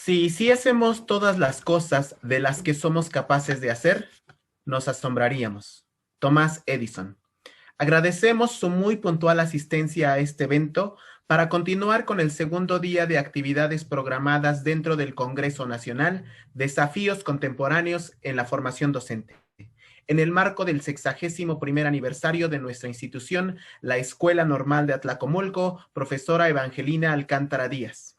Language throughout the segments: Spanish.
Si hiciésemos todas las cosas de las que somos capaces de hacer, nos asombraríamos. Thomas Edison. Agradecemos su muy puntual asistencia a este evento para continuar con el segundo día de actividades programadas dentro del Congreso Nacional Desafíos Contemporáneos en la Formación Docente, en el marco del 61º aniversario de nuestra institución, la Escuela Normal de Atlacomulco, profesora Evangelina Alcántara Díaz.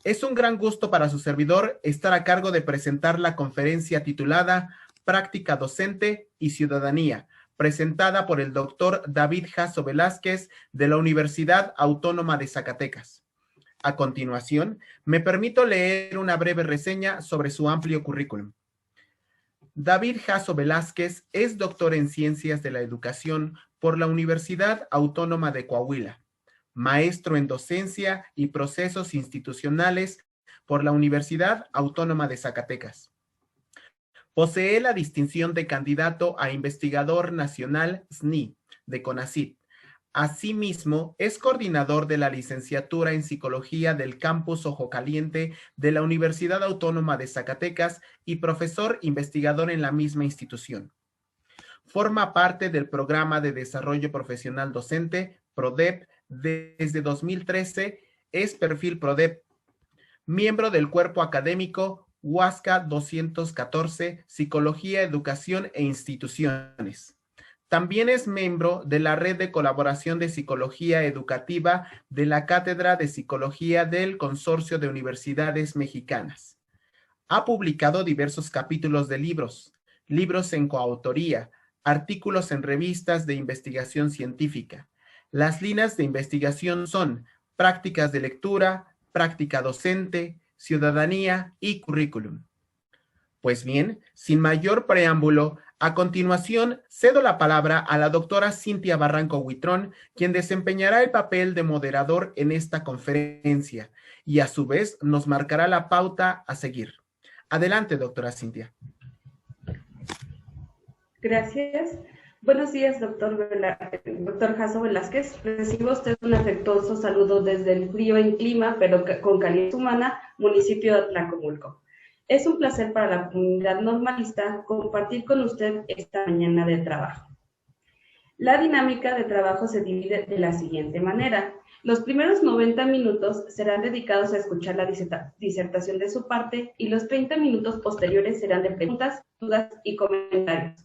Es un gran gusto para su servidor estar a cargo de presentar la conferencia titulada Práctica Docente y Ciudadanía, presentada por el doctor David Jasso Velázquez de la Universidad Autónoma de Zacatecas. A continuación, me permito leer una breve reseña sobre su amplio currículum. David Jasso Velázquez es doctor en Ciencias de la Educación por la Universidad Autónoma de Coahuila, maestro en Docencia y Procesos Institucionales por la Universidad Autónoma de Zacatecas. Posee la distinción de candidato a investigador nacional SNI de CONACYT. Asimismo, es coordinador de la licenciatura en Psicología del Campus Ojo Caliente de la Universidad Autónoma de Zacatecas y profesor investigador en la misma institución. Forma parte del Programa de Desarrollo Profesional Docente, PRODEP, desde 2013, es perfil PRODEP, miembro del cuerpo académico Huasca 214, Psicología, Educación e Instituciones. También es miembro de la Red de Colaboración de Psicología Educativa de la Cátedra de Psicología del Consorcio de Universidades Mexicanas. Ha publicado diversos capítulos de libros, libros en coautoría, artículos en revistas de investigación científica. Las líneas de investigación son prácticas de lectura, práctica docente, ciudadanía y currículum. Pues bien, sin mayor preámbulo, a continuación cedo la palabra a la doctora Cintia Barranco Huitrón, quien desempeñará el papel de moderador en esta conferencia y a su vez nos marcará la pauta a seguir. Adelante, doctora Cintia. Gracias. Buenos días, doctor Jasso Velázquez. Recibo usted un afectuoso saludo desde el frío en clima, pero con calidez humana, municipio de Atlacomulco. Es un placer para la comunidad normalista compartir con usted esta mañana de trabajo. La dinámica de trabajo se divide de la siguiente manera. Los primeros 90 minutos serán dedicados a escuchar la disertación de su parte y los 30 minutos posteriores serán de preguntas, dudas y comentarios.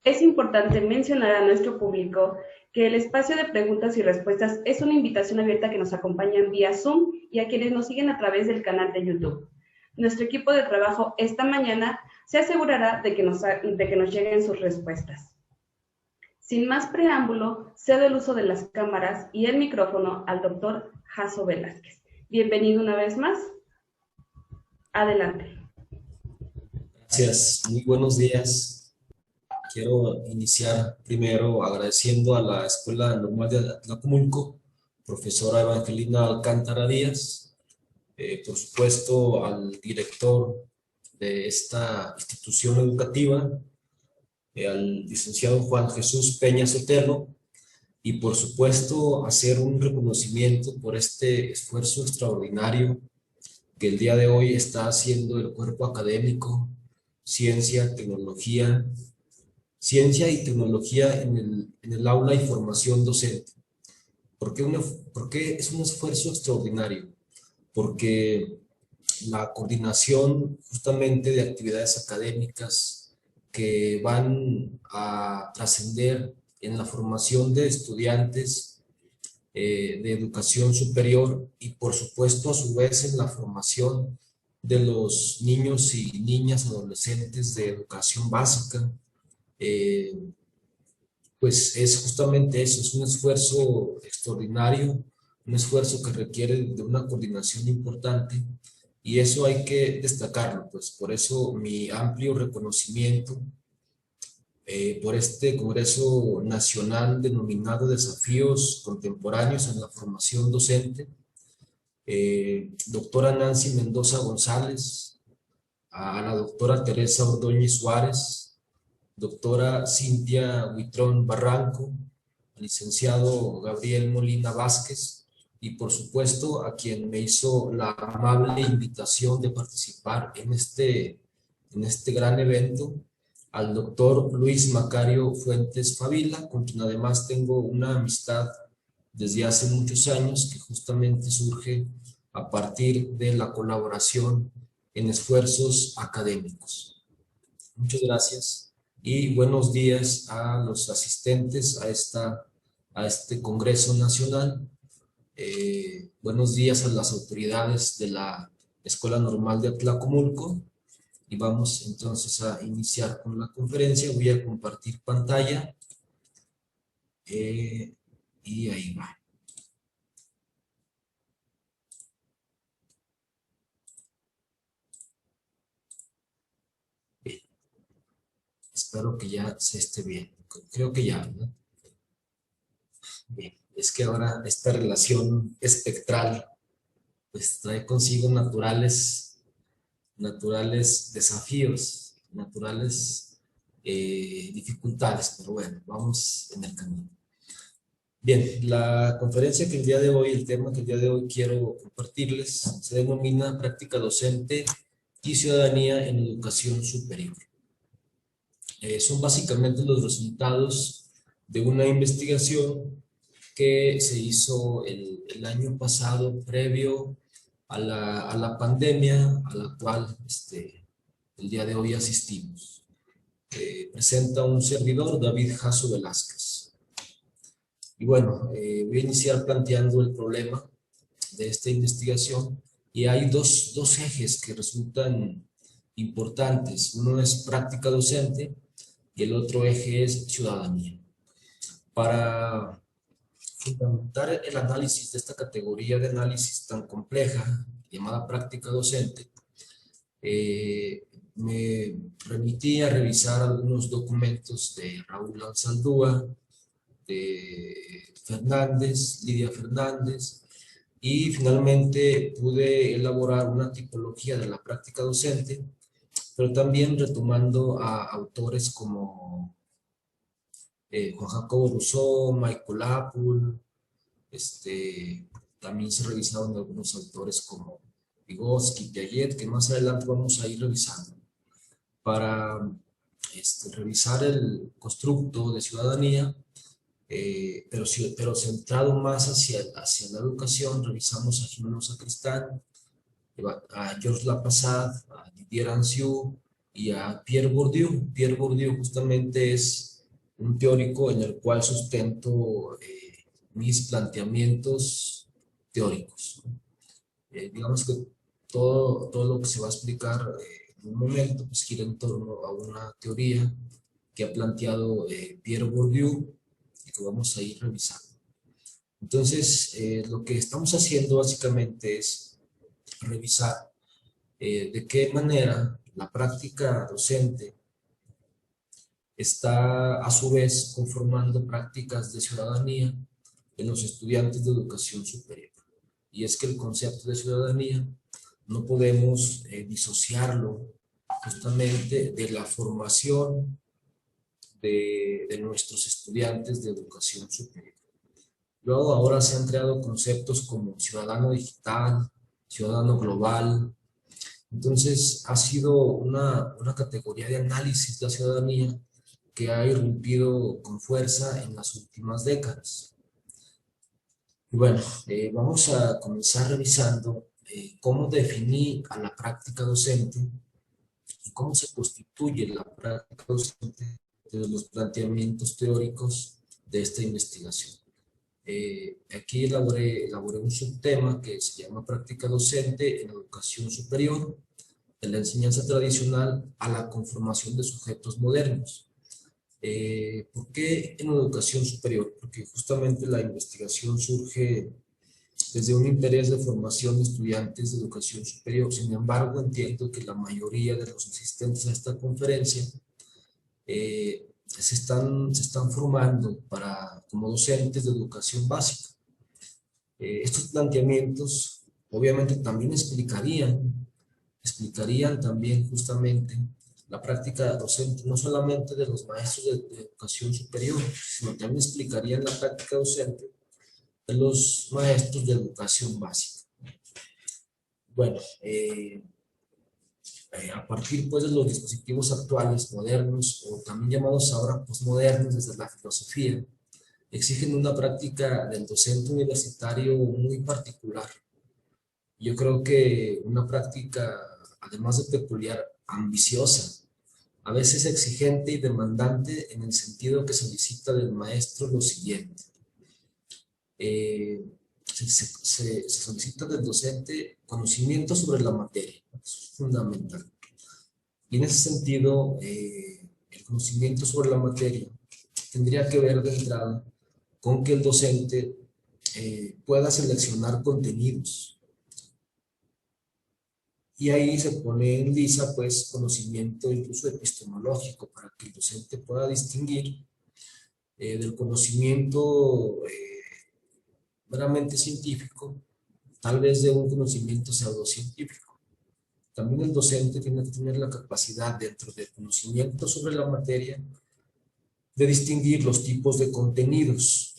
Es importante mencionar a nuestro público que el espacio de preguntas y respuestas es una invitación abierta que nos acompañan vía Zoom y a quienes nos siguen a través del canal de YouTube. Nuestro equipo de trabajo esta mañana se asegurará de que nos lleguen sus respuestas. Sin más preámbulo, cedo el uso de las cámaras y el micrófono al doctor Jasso Velázquez. Bienvenido una vez más. Adelante. Gracias. Muy buenos días. Quiero iniciar primero agradeciendo a la Escuela Normal de Atlacomulco, profesora Evangelina Alcántara Díaz, por supuesto al director de esta institución educativa, al licenciado Juan Jesús Peña Sotelo, y por supuesto hacer un reconocimiento por este esfuerzo extraordinario que el día de hoy está haciendo el cuerpo académico, ciencia y tecnología en el aula y formación docente. ¿Por qué es un esfuerzo extraordinario? Porque la coordinación justamente de actividades académicas que van a trascender en la formación de estudiantes de educación superior y por supuesto a su vez en la formación de los niños y niñas adolescentes de educación básica, pues es justamente eso, es un esfuerzo extraordinario, un esfuerzo que requiere de una coordinación importante y eso hay que destacarlo, pues por eso mi amplio reconocimiento por este Congreso Nacional denominado Desafíos Contemporáneos en la Formación Docente, doctora Nancy Mendoza González, a la doctora Teresa Ordóñez Suárez, doctora Cintia Huitrón Barranco, al licenciado Gabriel Molina Vázquez, y por supuesto a quien me hizo la amable invitación de participar en este gran evento, al doctor Luis Macario Fuentes Favila, con quien además tengo una amistad desde hace muchos años que justamente surge a partir de la colaboración en esfuerzos académicos. Muchas gracias y buenos días a los asistentes a este Congreso Nacional. Buenos días a las autoridades de la Escuela Normal de Atlacomulco. Y vamos entonces a iniciar con la conferencia. Voy a compartir pantalla. Y ahí va. Bien. Espero que ya se esté bien. Creo que ya, ¿no? Bien. Es que ahora esta relación espectral pues trae consigo naturales desafíos, naturales dificultades, pero bueno, vamos en el camino. Bien, la conferencia que el día de hoy, el tema que el día de hoy quiero compartirles, se denomina Práctica Docente y Ciudadanía en Educación Superior. Son básicamente los resultados de una investigación que se hizo el año pasado, previo a la pandemia, a la cual el día de hoy asistimos. Presenta un servidor, David Jasso Velázquez. Y bueno, voy a iniciar planteando el problema de esta investigación y hay dos ejes que resultan importantes. Uno es práctica docente y el otro eje es ciudadanía. Para fundamentar el análisis de esta categoría de análisis tan compleja llamada práctica docente, me remití a revisar algunos documentos de Raúl Anzaldúa, de Lidia Fernández, y finalmente pude elaborar una tipología de la práctica docente, pero también retomando a autores como Juan Jacobo Rousseau, Michael Apple, también se revisaron algunos autores como Vygotsky, Piaget, que más adelante vamos a ir revisando, para revisar el constructo de ciudadanía, pero centrado más hacia la educación. Revisamos a Jimeno Sacristán, a Georges Lapassade, a Didier Rancière y a Pierre Bourdieu. Pierre Bourdieu justamente es un teórico en el cual sustento mis planteamientos teóricos. Digamos que todo lo que se va a explicar en un momento pues gira en torno a una teoría que ha planteado Pierre Bourdieu y que vamos a ir revisando. Entonces, lo que estamos haciendo básicamente es revisar de qué manera la práctica docente está a su vez conformando prácticas de ciudadanía en los estudiantes de educación superior. Y es que el concepto de ciudadanía no podemos disociarlo justamente de la formación de nuestros estudiantes de educación superior. Luego ahora se han creado conceptos como ciudadano digital, ciudadano global. Entonces ha sido una categoría de análisis de la ciudadanía que ha irrumpido con fuerza en las últimas décadas. Y bueno, vamos a comenzar revisando cómo definir a la práctica docente y cómo se constituye la práctica docente de los planteamientos teóricos de esta investigación. Aquí elaboré un subtema que se llama práctica docente en educación superior, de la enseñanza tradicional a la conformación de sujetos modernos. ¿Por qué en educación superior? Porque justamente la investigación surge desde un interés de formación de estudiantes de educación superior. Sin embargo, entiendo que la mayoría de los asistentes a esta conferencia se están formando como docentes de educación básica. Estos planteamientos obviamente también explicarían también justamente la práctica docente, no solamente de los maestros de educación superior, sino también explicarían la práctica docente de los maestros de educación básica. Bueno, a partir pues de los dispositivos actuales, modernos, o también llamados ahora posmodernos desde la filosofía, exigen una práctica del docente universitario muy particular. Yo creo que una práctica, además de peculiar, ambiciosa, a veces exigente y demandante en el sentido que solicita del maestro lo siguiente. Se solicita del docente conocimiento sobre la materia, es fundamental. Y en ese sentido, el conocimiento sobre la materia tendría que ver de entrada con que el docente pueda seleccionar contenidos. Y ahí se pone en liza, pues, conocimiento incluso epistemológico, para que el docente pueda distinguir del conocimiento meramente científico, tal vez de un conocimiento pseudocientífico. También el docente tiene que tener la capacidad, dentro del conocimiento sobre la materia, de distinguir los tipos de contenidos.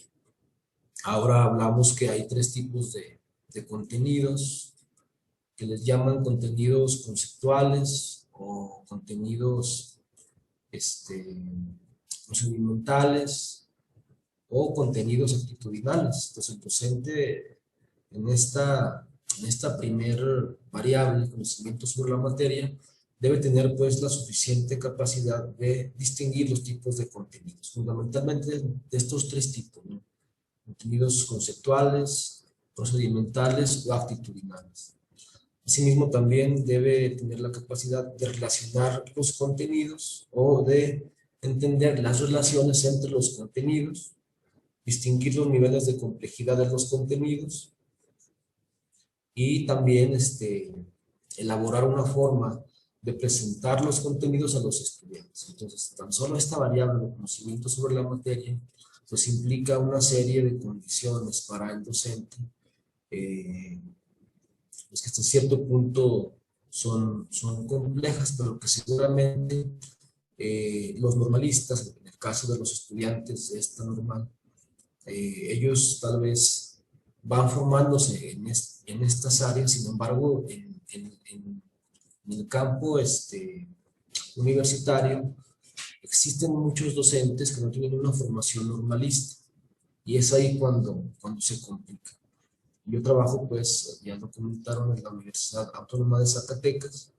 Ahora hablamos que hay tres tipos de contenidos, que les llaman contenidos conceptuales o contenidos procedimentales o contenidos actitudinales. Entonces el docente en esta primer variable, conocimiento sobre la materia, debe tener pues la suficiente capacidad de distinguir los tipos de contenidos, fundamentalmente de estos tres tipos, ¿no? Contenidos conceptuales, procedimentales o actitudinales. Asimismo, también debe tener la capacidad de relacionar los contenidos o de entender las relaciones entre los contenidos, distinguir los niveles de complejidad de los contenidos y también elaborar una forma de presentar los contenidos a los estudiantes. Entonces, tan solo esta variable de conocimiento sobre la materia pues implica una serie de condiciones para el docente, pues que hasta cierto punto son complejas, pero que seguramente los normalistas, en el caso de los estudiantes de esta normal, ellos tal vez van formándose en estas áreas. Sin embargo, en el campo universitario existen muchos docentes que no tienen una formación normalista, y es ahí cuando se complica. Yo trabajo, pues, ya lo comentaron, en la Universidad Autónoma de Zacatecas,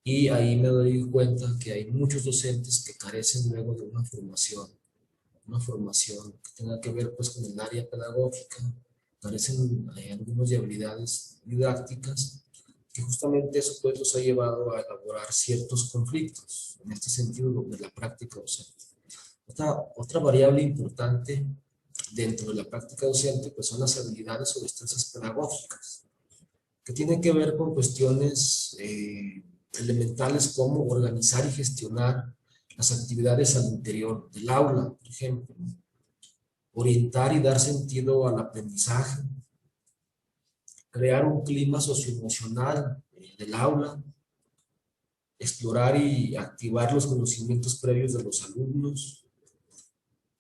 y ahí me doy cuenta que hay muchos docentes que carecen luego de una formación que tenga que ver pues con el área pedagógica, carecen algunos de habilidades didácticas, que justamente eso pues los ha llevado a elaborar ciertos conflictos en este sentido de la práctica docente. Otra variable importante dentro de la práctica docente pues son las habilidades o destrezas pedagógicas, que tienen que ver con cuestiones elementales como organizar y gestionar las actividades al interior del aula, por ejemplo, orientar y dar sentido al aprendizaje, crear un clima socioemocional del aula, explorar y activar los conocimientos previos de los alumnos,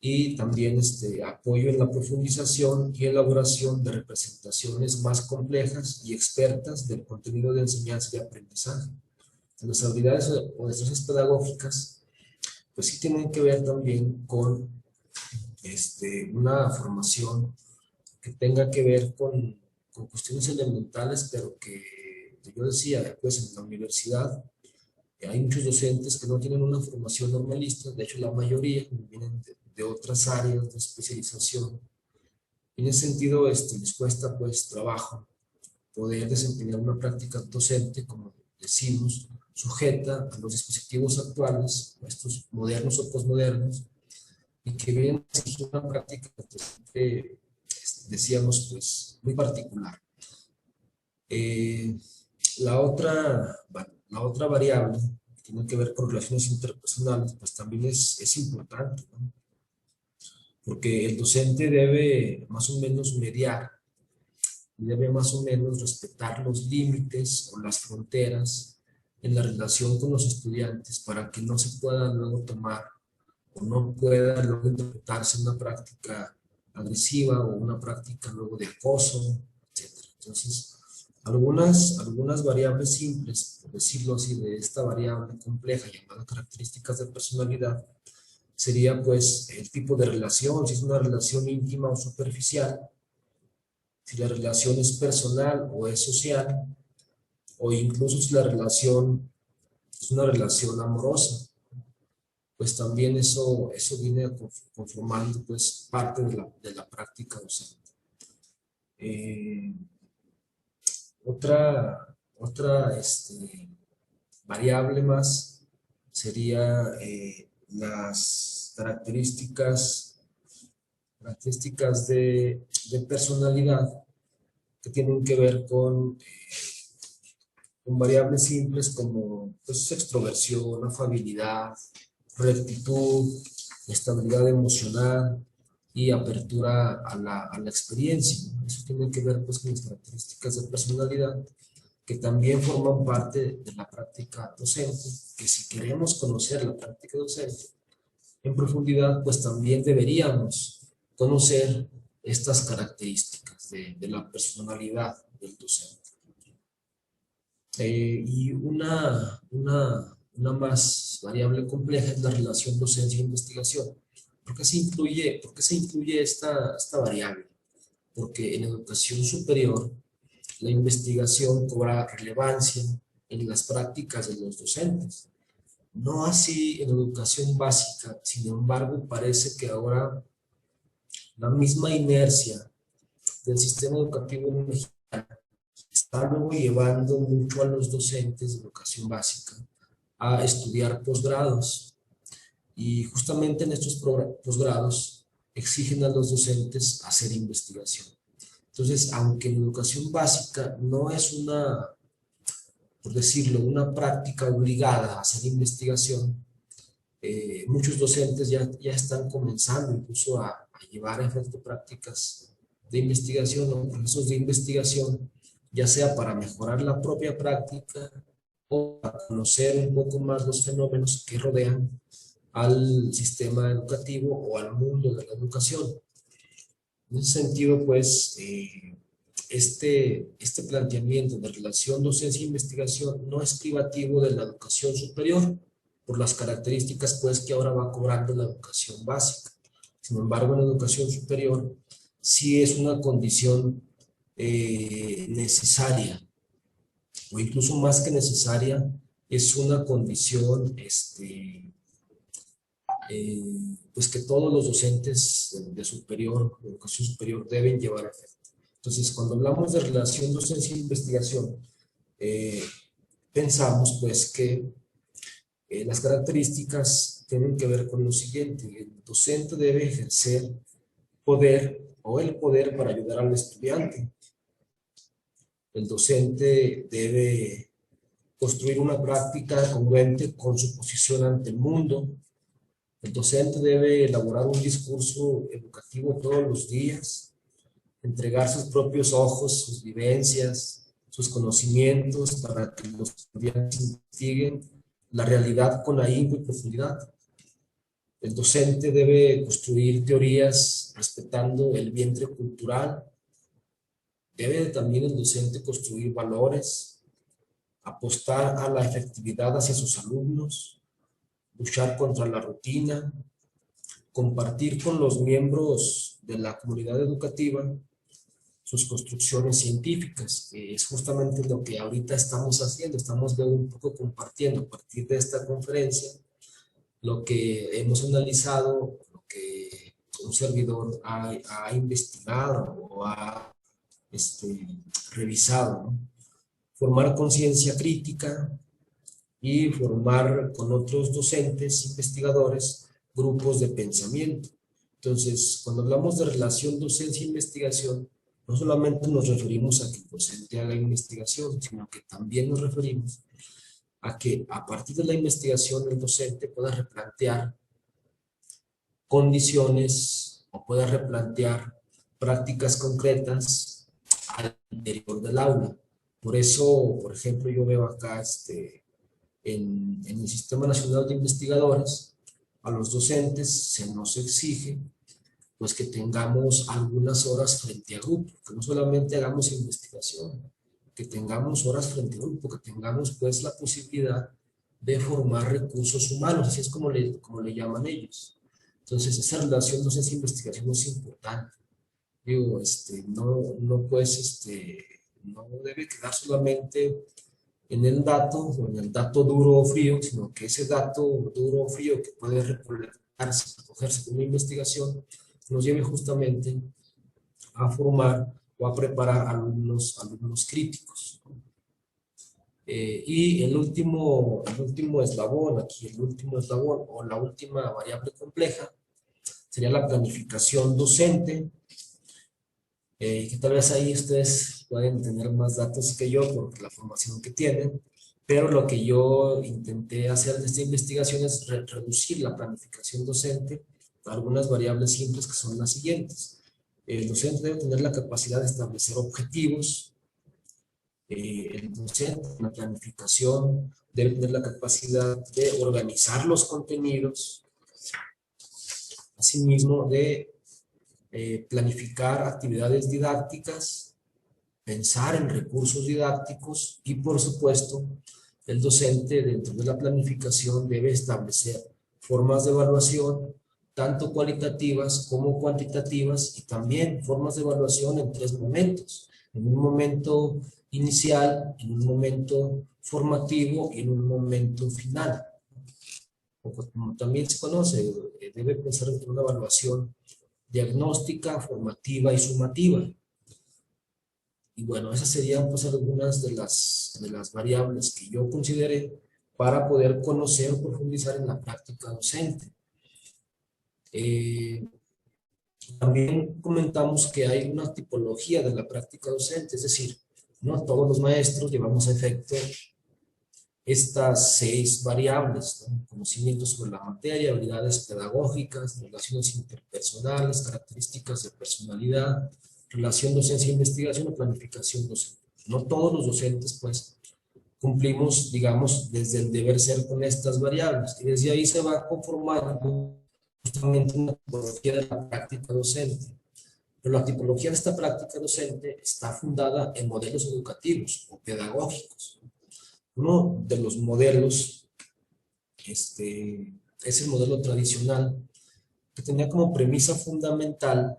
y también apoyo en la profundización y elaboración de representaciones más complejas y expertas del contenido de enseñanza y aprendizaje. Las habilidades o destrezas pedagógicas pues sí tienen que ver también con una formación que tenga que ver con cuestiones elementales, pero que yo decía, pues en la universidad hay muchos docentes que no tienen una formación normalista. De hecho la mayoría vienen de otras áreas de especialización. En ese sentido les cuesta pues trabajo poder desempeñar una práctica docente, como decimos, sujeta a los dispositivos actuales, estos modernos o posmodernos, y que vienen a exigir una práctica docente, decíamos, pues muy particular. La otra variable que tiene que ver con relaciones interpersonales, pues también es importante, ¿no? Porque el docente debe más o menos mediar, debe más o menos respetar los límites o las fronteras en la relación con los estudiantes, para que no se pueda luego tomar o no pueda luego interpretarse una práctica agresiva o una práctica luego de acoso, etc. Entonces, algunas variables simples, por decirlo así, de esta variable compleja llamada características de personalidad, sería pues el tipo de relación, si es una relación íntima o superficial, si la relación es personal o es social, o incluso si la relación es una relación amorosa, pues también eso viene conformando pues parte de la práctica docente. Otra variable más sería las características de personalidad que tienen que ver con variables simples como pues, extroversión, afabilidad, rectitud, estabilidad emocional y apertura a la experiencia. Eso tiene que ver pues, con las características de personalidad que también forman parte de la práctica docente, que si queremos conocer la práctica docente en profundidad, pues también deberíamos conocer estas características de la personalidad del docente. Y una más variable compleja es la relación docencia-investigación. ¿Por qué se incluye esta variable? Porque en educación superior la investigación cobra relevancia en las prácticas de los docentes. No así en educación básica, sin embargo parece que ahora la misma inercia del sistema educativo mexicano está luego llevando mucho a los docentes de educación básica a estudiar posgrados. Y justamente en estos posgrados exigen a los docentes hacer investigación. Entonces, aunque en educación básica no es por decirlo, una práctica obligada a hacer investigación, muchos docentes ya están comenzando incluso a llevar a efecto prácticas de investigación o procesos de investigación, ya sea para mejorar la propia práctica o para conocer un poco más los fenómenos que rodean al sistema educativo o al mundo de la educación. En ese sentido, pues, este planteamiento de relación docencia-investigación no es privativo de la educación superior, por las características, pues, que ahora va cobrando la educación básica. Sin embargo, en la educación superior sí es una condición necesaria, o incluso más que necesaria, es una condición pues que todos los docentes de educación superior deben llevar a efecto. Entonces, cuando hablamos de relación docencia-investigación, pensamos pues que las características tienen que ver con lo siguiente: el docente debe ejercer el poder para ayudar al estudiante. El docente debe construir una práctica congruente con su posición ante el mundo. El docente debe elaborar un discurso educativo todos los días, entregar sus propios ojos, sus vivencias, sus conocimientos para que los estudiantes investiguen la realidad con ahínco y profundidad. El docente debe construir teorías respetando el vientre cultural. Debe también el docente construir valores, apostar a la efectividad hacia sus alumnos, luchar contra la rutina, compartir con los miembros de la comunidad educativa sus construcciones científicas, que es justamente lo que ahorita estamos haciendo. Estamos luego un poco compartiendo a partir de esta conferencia lo que hemos analizado, lo que un servidor ha investigado o ha revisado, ¿no? Formar conciencia crítica y formar con otros docentes, investigadores, grupos de pensamiento. Entonces, cuando hablamos de relación docencia-investigación, no solamente nos referimos a que el docente haga investigación, sino que también nos referimos a que a partir de la investigación el docente pueda replantear condiciones o pueda replantear prácticas concretas al interior del aula. Por eso, por ejemplo, yo veo acá en el Sistema Nacional de Investigadores, a los docentes se nos exige pues que tengamos algunas horas frente a grupo, que no solamente hagamos investigación, que tengamos horas frente a grupo, que tengamos pues la posibilidad de formar recursos humanos, así es como le llaman ellos. Entonces, esa relación docencia-investigación es importante. Digo, no debe quedar solamente en el dato, o en el dato duro o frío, sino que ese dato duro o frío que puede recogerse con una investigación, nos lleve justamente a formar o a preparar alumnos críticos. Y el último eslabón aquí, el último eslabón o la última variable compleja sería la planificación docente, que tal vez ahí ustedes pueden tener más datos que yo por la formación que tienen, pero lo que yo intenté hacer en esta investigación es reducir la planificación docente a algunas variables simples que son las siguientes. El docente debe tener la capacidad de establecer objetivos. El docente en la planificación debe tener la capacidad de organizar los contenidos, asimismo de planificar actividades didácticas, pensar en recursos didácticos y, por supuesto, el docente dentro de la planificación debe establecer formas de evaluación, tanto cualitativas como cuantitativas, y también formas de evaluación en 3 momentos. En un momento inicial, en un momento formativo y en un momento final. O como también se conoce, debe pensar en una evaluación diagnóstica, formativa y sumativa. Y bueno, esas serían pues algunas de las variables que yo consideré para poder conocer o profundizar en la práctica docente. También comentamos que hay una tipología de la práctica docente, es decir, no todos los maestros llevamos a efecto estas 6 variables, ¿no? Conocimiento sobre la materia, habilidades pedagógicas, relaciones interpersonales, características de personalidad, relación docencia-investigación o planificación docente. No todos los docentes, pues, cumplimos, digamos, desde el deber ser con estas variables, y desde ahí se va conformando justamente una tipología de la práctica docente. Pero la tipología de esta práctica docente está fundada en modelos educativos o pedagógicos. Uno de los modelos es el modelo tradicional, que tenía como premisa fundamental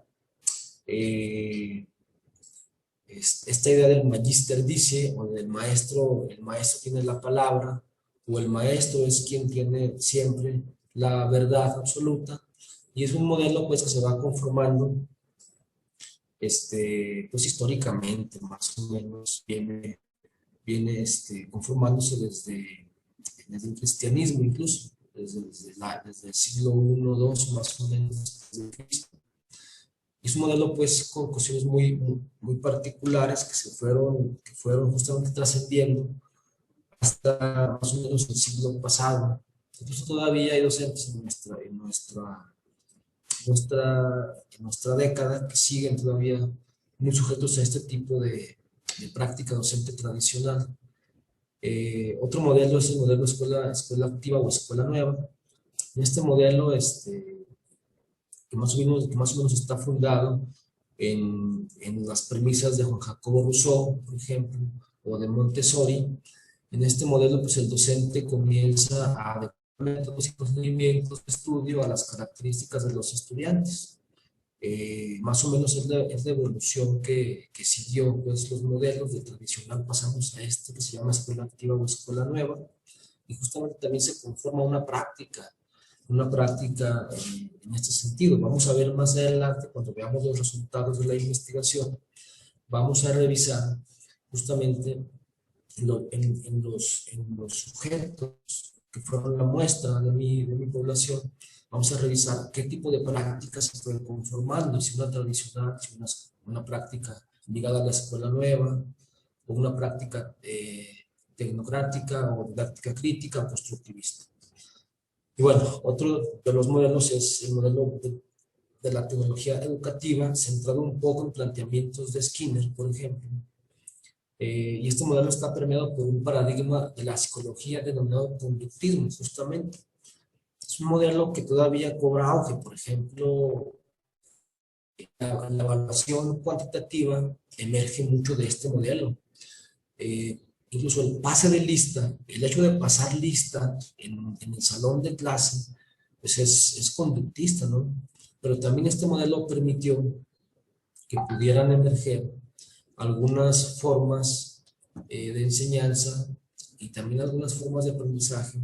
esta idea del magister dice, o del maestro, el maestro tiene la palabra, o el maestro es quien tiene siempre la verdad absoluta, y es un modelo pues que se va conformando pues históricamente, más o menos viene conformándose desde el cristianismo, incluso desde el siglo I, II, más o menos después de Cristo. Es un modelo pues con cuestiones muy particulares que fueron justamente trascendiendo hasta más o menos el siglo pasado. Entonces todavía hay docentes en nuestra década que siguen todavía muy sujetos a este tipo de práctica docente tradicional. Otro modelo es el modelo escuela activa o escuela nueva. En este modelo, que más o menos está fundado en las premisas de Juan Jacobo Rousseau, por ejemplo, o de Montessori. En este modelo, pues el docente comienza a adecuar métodos y procedimientos de estudio a las características de los estudiantes. Más o menos es la evolución que siguió pues, los modelos de tradicional. Pasamos a este que se llama escuela activa o escuela nueva, y justamente también se conforma una práctica en este sentido. Vamos a ver más adelante, cuando veamos los resultados de la investigación, vamos a revisar justamente en los sujetos que fueron la muestra de mi población. Vamos a revisar qué tipo de prácticas se fueron conformando, si una tradicional, si una práctica ligada a la escuela nueva, o una práctica tecnocrática o didáctica crítica o constructivista. Y bueno, otro de los modelos es el modelo de la tecnología educativa, centrado un poco en planteamientos de Skinner, por ejemplo. Y este modelo está permeado por un paradigma de la psicología denominado conductismo, justamente. Es un modelo que todavía cobra auge, por ejemplo, la evaluación cuantitativa emerge mucho de este modelo. Incluso el pase de lista, el hecho de pasar lista en el salón de clase, pues es conductista, ¿no? Pero también este modelo permitió que pudieran emerger algunas formas de enseñanza y también algunas formas de aprendizaje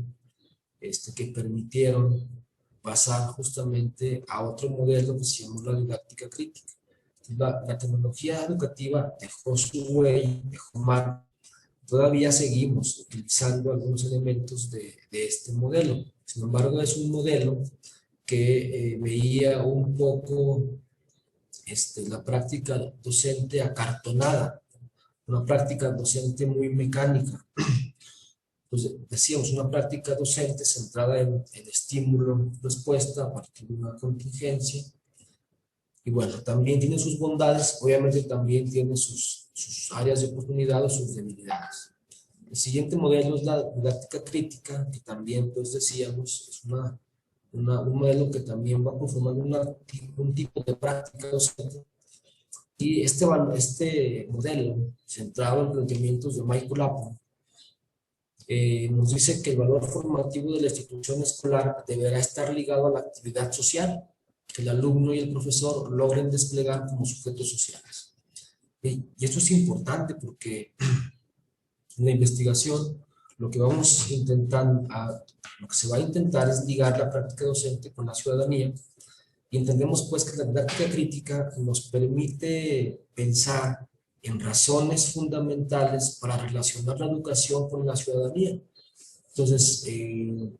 que permitieron pasar justamente a otro modelo que se llamó la didáctica crítica. La tecnología educativa dejó su huella, dejó marca. Todavía seguimos utilizando algunos elementos de este modelo. Sin embargo, es un modelo que veía un poco la práctica docente acartonada, una práctica docente muy mecánica. Pues decíamos, una práctica docente centrada en estímulo-respuesta a partir de una contingencia. Y bueno, también tiene sus bondades, obviamente también tiene sus áreas de oportunidad o sus debilidades. El siguiente modelo es la didáctica crítica, que también, pues decíamos, es un modelo que también va a conformar un tipo de práctica docente. Y este modelo, centrado en planteamientos de Michael Apple, nos dice que el valor formativo de la institución escolar deberá estar ligado a la actividad social que el alumno y el profesor logren desplegar como sujetos sociales. Y esto es importante porque en la investigación lo que se va a intentar es ligar la práctica docente con la ciudadanía, y entendemos pues que la didáctica crítica nos permite pensar en razones fundamentales para relacionar la educación con la ciudadanía. Entonces, el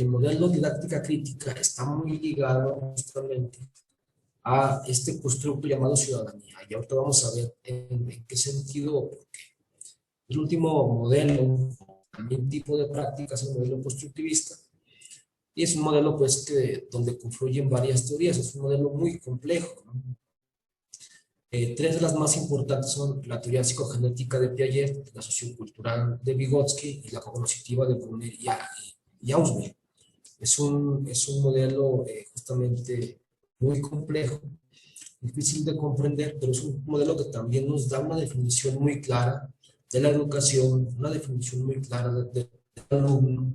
modelo de didáctica crítica está muy ligado justamente a este constructo llamado ciudadanía. Y ahorita vamos a ver en qué sentido o por qué. El último modelo, también tipo de práctica, es el modelo constructivista. Y es un modelo pues donde confluyen varias teorías, es un modelo muy complejo, ¿no? Tres de las más importantes son la teoría psicogenética de Piaget, la sociocultural de Vygotsky y la cognitiva de Brunner y Ausubel. Es un modelo justamente muy complejo, difícil de comprender, pero es un modelo que también nos da una definición muy clara de la educación, una definición muy clara del alumno,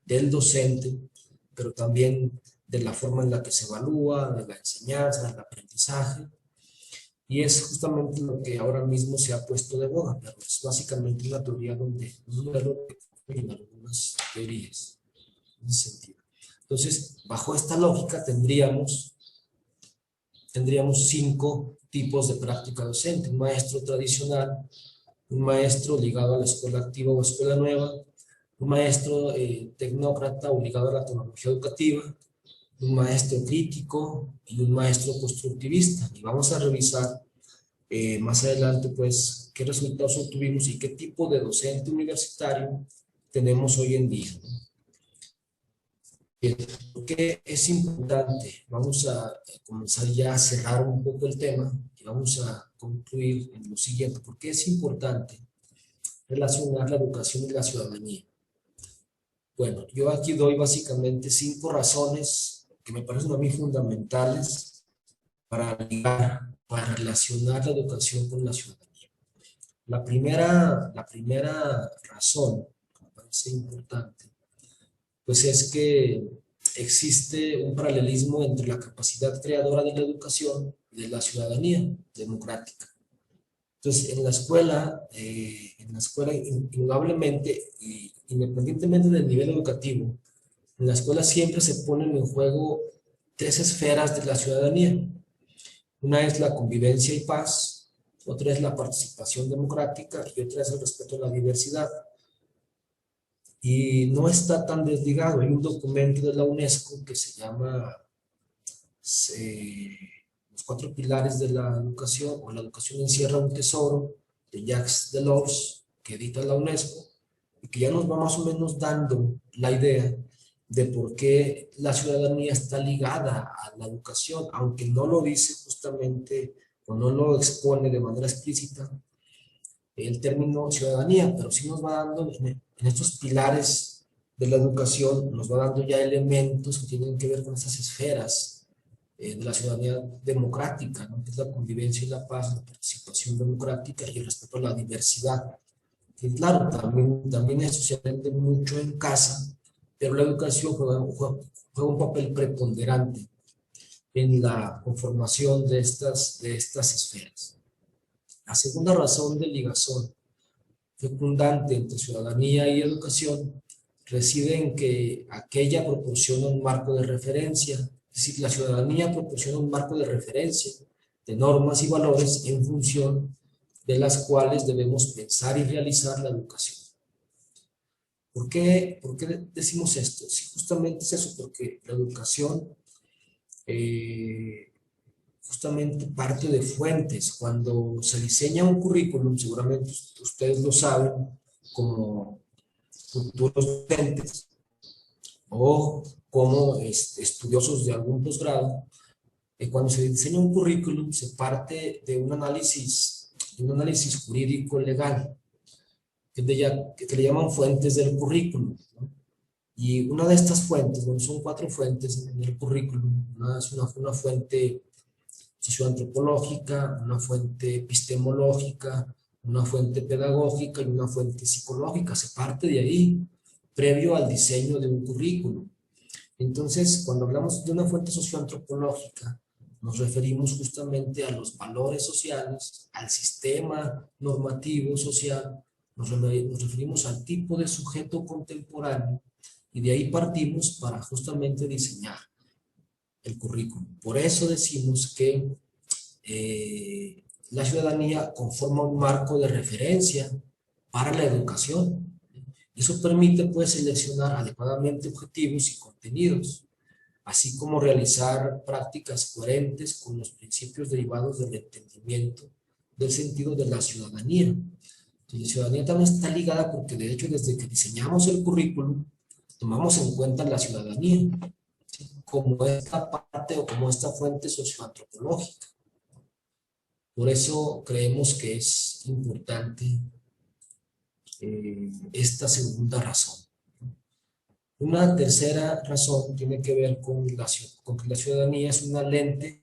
del docente, pero también de la forma en la que se evalúa, de la enseñanza, del aprendizaje. Y es justamente lo que ahora mismo se ha puesto de moda, pero es básicamente una teoría donde un modelo que en algunas teorías en ese sentido. Entonces, bajo esta lógica tendríamos 5 tipos de práctica docente: un maestro tradicional, un maestro ligado a la escuela activa o escuela nueva, un maestro tecnócrata o ligado a la tecnología educativa, un maestro crítico y un maestro constructivista. Y vamos a revisar más adelante pues qué resultados obtuvimos y qué tipo de docente universitario tenemos hoy en día. ¿Por qué es importante? Vamos a comenzar ya a cerrar un poco el tema y vamos a concluir en lo siguiente. ¿Por qué es importante relacionar la educación y la ciudadanía? Bueno, yo aquí doy básicamente 5 razones que me parecen a mí fundamentales para relacionar la educación con la ciudadanía. La primera razón que me parece importante, pues es que existe un paralelismo entre la capacidad creadora de la educación y de la ciudadanía democrática. Entonces, en la escuela indudablemente, y independientemente del nivel educativo, en la escuela siempre se ponen en juego 3 esferas de la ciudadanía. Una es la convivencia y paz, otra es la participación democrática y otra es el respeto a la diversidad. Y no está tan desligado. Hay un documento de la UNESCO que se llama Los 4 pilares de la educación, o la educación encierra un tesoro, de Jacques Delors, que edita la UNESCO, y que ya nos va más o menos dando la idea de por qué la ciudadanía está ligada a la educación, aunque no lo dice justamente o no lo expone de manera explícita el término ciudadanía, pero sí nos va dando en estos pilares de la educación, nos va dando ya elementos que tienen que ver con estas esferas de la ciudadanía democrática, ¿no? Que es la convivencia y la paz, la participación democrática y el respeto a la diversidad. Y claro, también eso se aprende mucho en casa, pero la educación juega un papel preponderante en la conformación de estas esferas. La segunda razón de ligazón fecundante entre ciudadanía y educación reside en que aquella proporciona un marco de referencia, es decir, la ciudadanía proporciona un marco de referencia de normas y valores en función de las cuales debemos pensar y realizar la educación. ¿Por qué decimos esto? Sí, justamente es eso, porque la educación justamente parte de fuentes. Cuando se diseña un currículum, seguramente ustedes lo saben, como futuros docentes o como estudiosos de algún posgrado, cuando se diseña un currículum se parte de un análisis jurídico legal, que le llaman fuentes del currículum, ¿no? Y una de estas fuentes, bueno, son 4 fuentes en el currículum. Una es una fuente socioantropológica, una fuente epistemológica, una fuente pedagógica y una fuente psicológica. Se parte de ahí, previo al diseño de un currículum. Entonces, cuando hablamos de una fuente socioantropológica, nos referimos justamente a los valores sociales, al sistema normativo social, nos referimos al tipo de sujeto contemporáneo, y de ahí partimos para justamente diseñar el currículum. Por eso decimos que la ciudadanía conforma un marco de referencia para la educación. Eso permite, pues, seleccionar adecuadamente objetivos y contenidos, así como realizar prácticas coherentes con los principios derivados del entendimiento del sentido de la ciudadanía. Entonces, la ciudadanía también está ligada porque, de hecho, desde que diseñamos el currículum, tomamos en cuenta la ciudadanía, ¿sí?, como esta parte o como esta fuente socioantropológica. Por eso creemos que es importante esta segunda razón. Una tercera razón tiene que ver con que la ciudadanía es una lente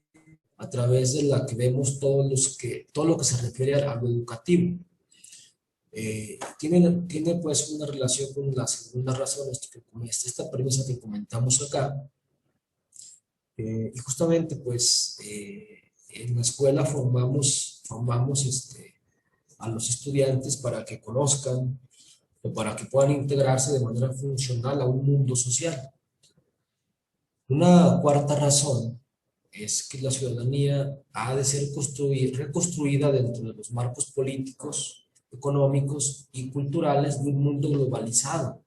a través de la que vemos todo lo que se refiere a lo educativo. Tiene pues una relación con la segunda razón, esta premisa que comentamos acá. Y justamente pues en la escuela formamos a los estudiantes para que conozcan o para que puedan integrarse de manera funcional a un mundo social. Una cuarta razón es que la ciudadanía ha de ser reconstruida dentro de los marcos políticos, económicos y culturales de un mundo globalizado.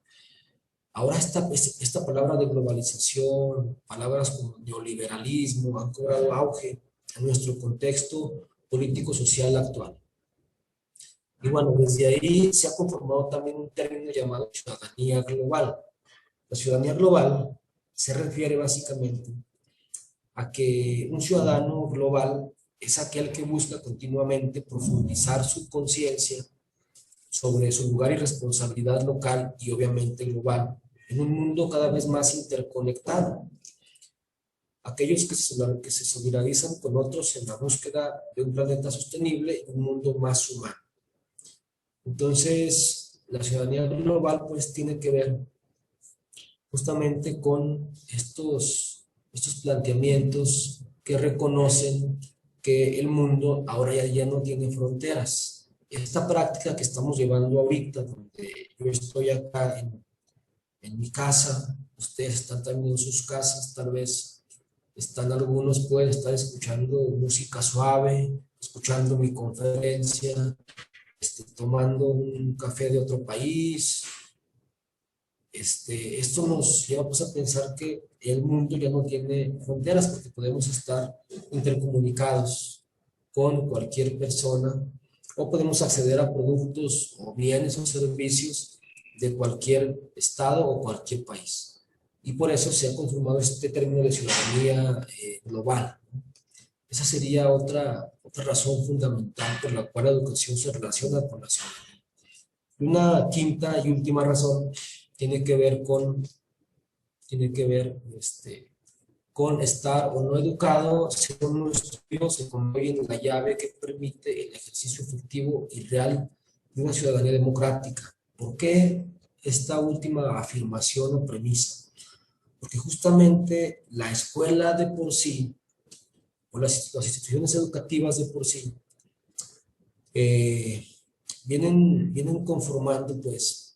Ahora esta palabra de globalización, palabras como neoliberalismo, han cobrado auge en nuestro contexto político-social actual. Y bueno, desde ahí se ha conformado también un término llamado ciudadanía global. La ciudadanía global se refiere básicamente a que un ciudadano global es aquel que busca continuamente profundizar su conciencia sobre su lugar y responsabilidad local y obviamente global en un mundo cada vez más interconectado. Aquellos que se solidarizan con otros en la búsqueda de un planeta sostenible y un mundo más humano. Entonces, la ciudadanía global pues tiene que ver justamente con estos planteamientos que reconocen que el mundo ahora ya no tiene fronteras. Esta práctica que estamos llevando ahorita, donde yo estoy acá en mi casa, ustedes están también en sus casas, tal vez algunos pueden estar escuchando música suave, escuchando mi conferencia, tomando un café de otro país. Esto nos lleva pues a pensar que el mundo ya no tiene fronteras porque podemos estar intercomunicados con cualquier persona o podemos acceder a productos o bienes o servicios de cualquier estado o cualquier país. Y por eso se ha conformado este término de ciudadanía global. Esa sería otra razón fundamental por la cual la educación se relaciona con la ciudadanía. Una quinta y última razón tiene que ver con estar o no educado, según nuestros estudios, se convierte en la llave que permite el ejercicio efectivo y real de una ciudadanía democrática. ¿Por qué esta última afirmación o premisa? Porque justamente la escuela de por sí, o las instituciones educativas de por sí, vienen conformando pues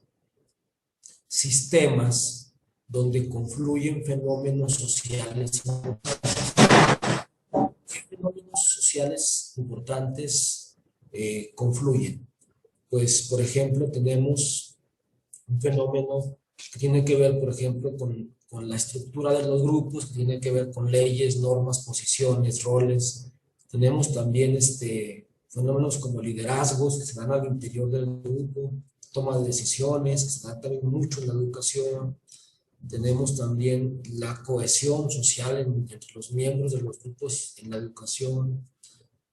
sistemas donde confluyen fenómenos sociales importantes confluyen. Pues, por ejemplo, tenemos un fenómeno que tiene que ver, por ejemplo, con la estructura de los grupos, que tiene que ver con leyes, normas, posiciones, roles. Tenemos también fenómenos como liderazgos que se dan al interior del grupo, toma de decisiones, que se dan también mucho en la educación. Tenemos también la cohesión social entre los miembros de los grupos en la educación.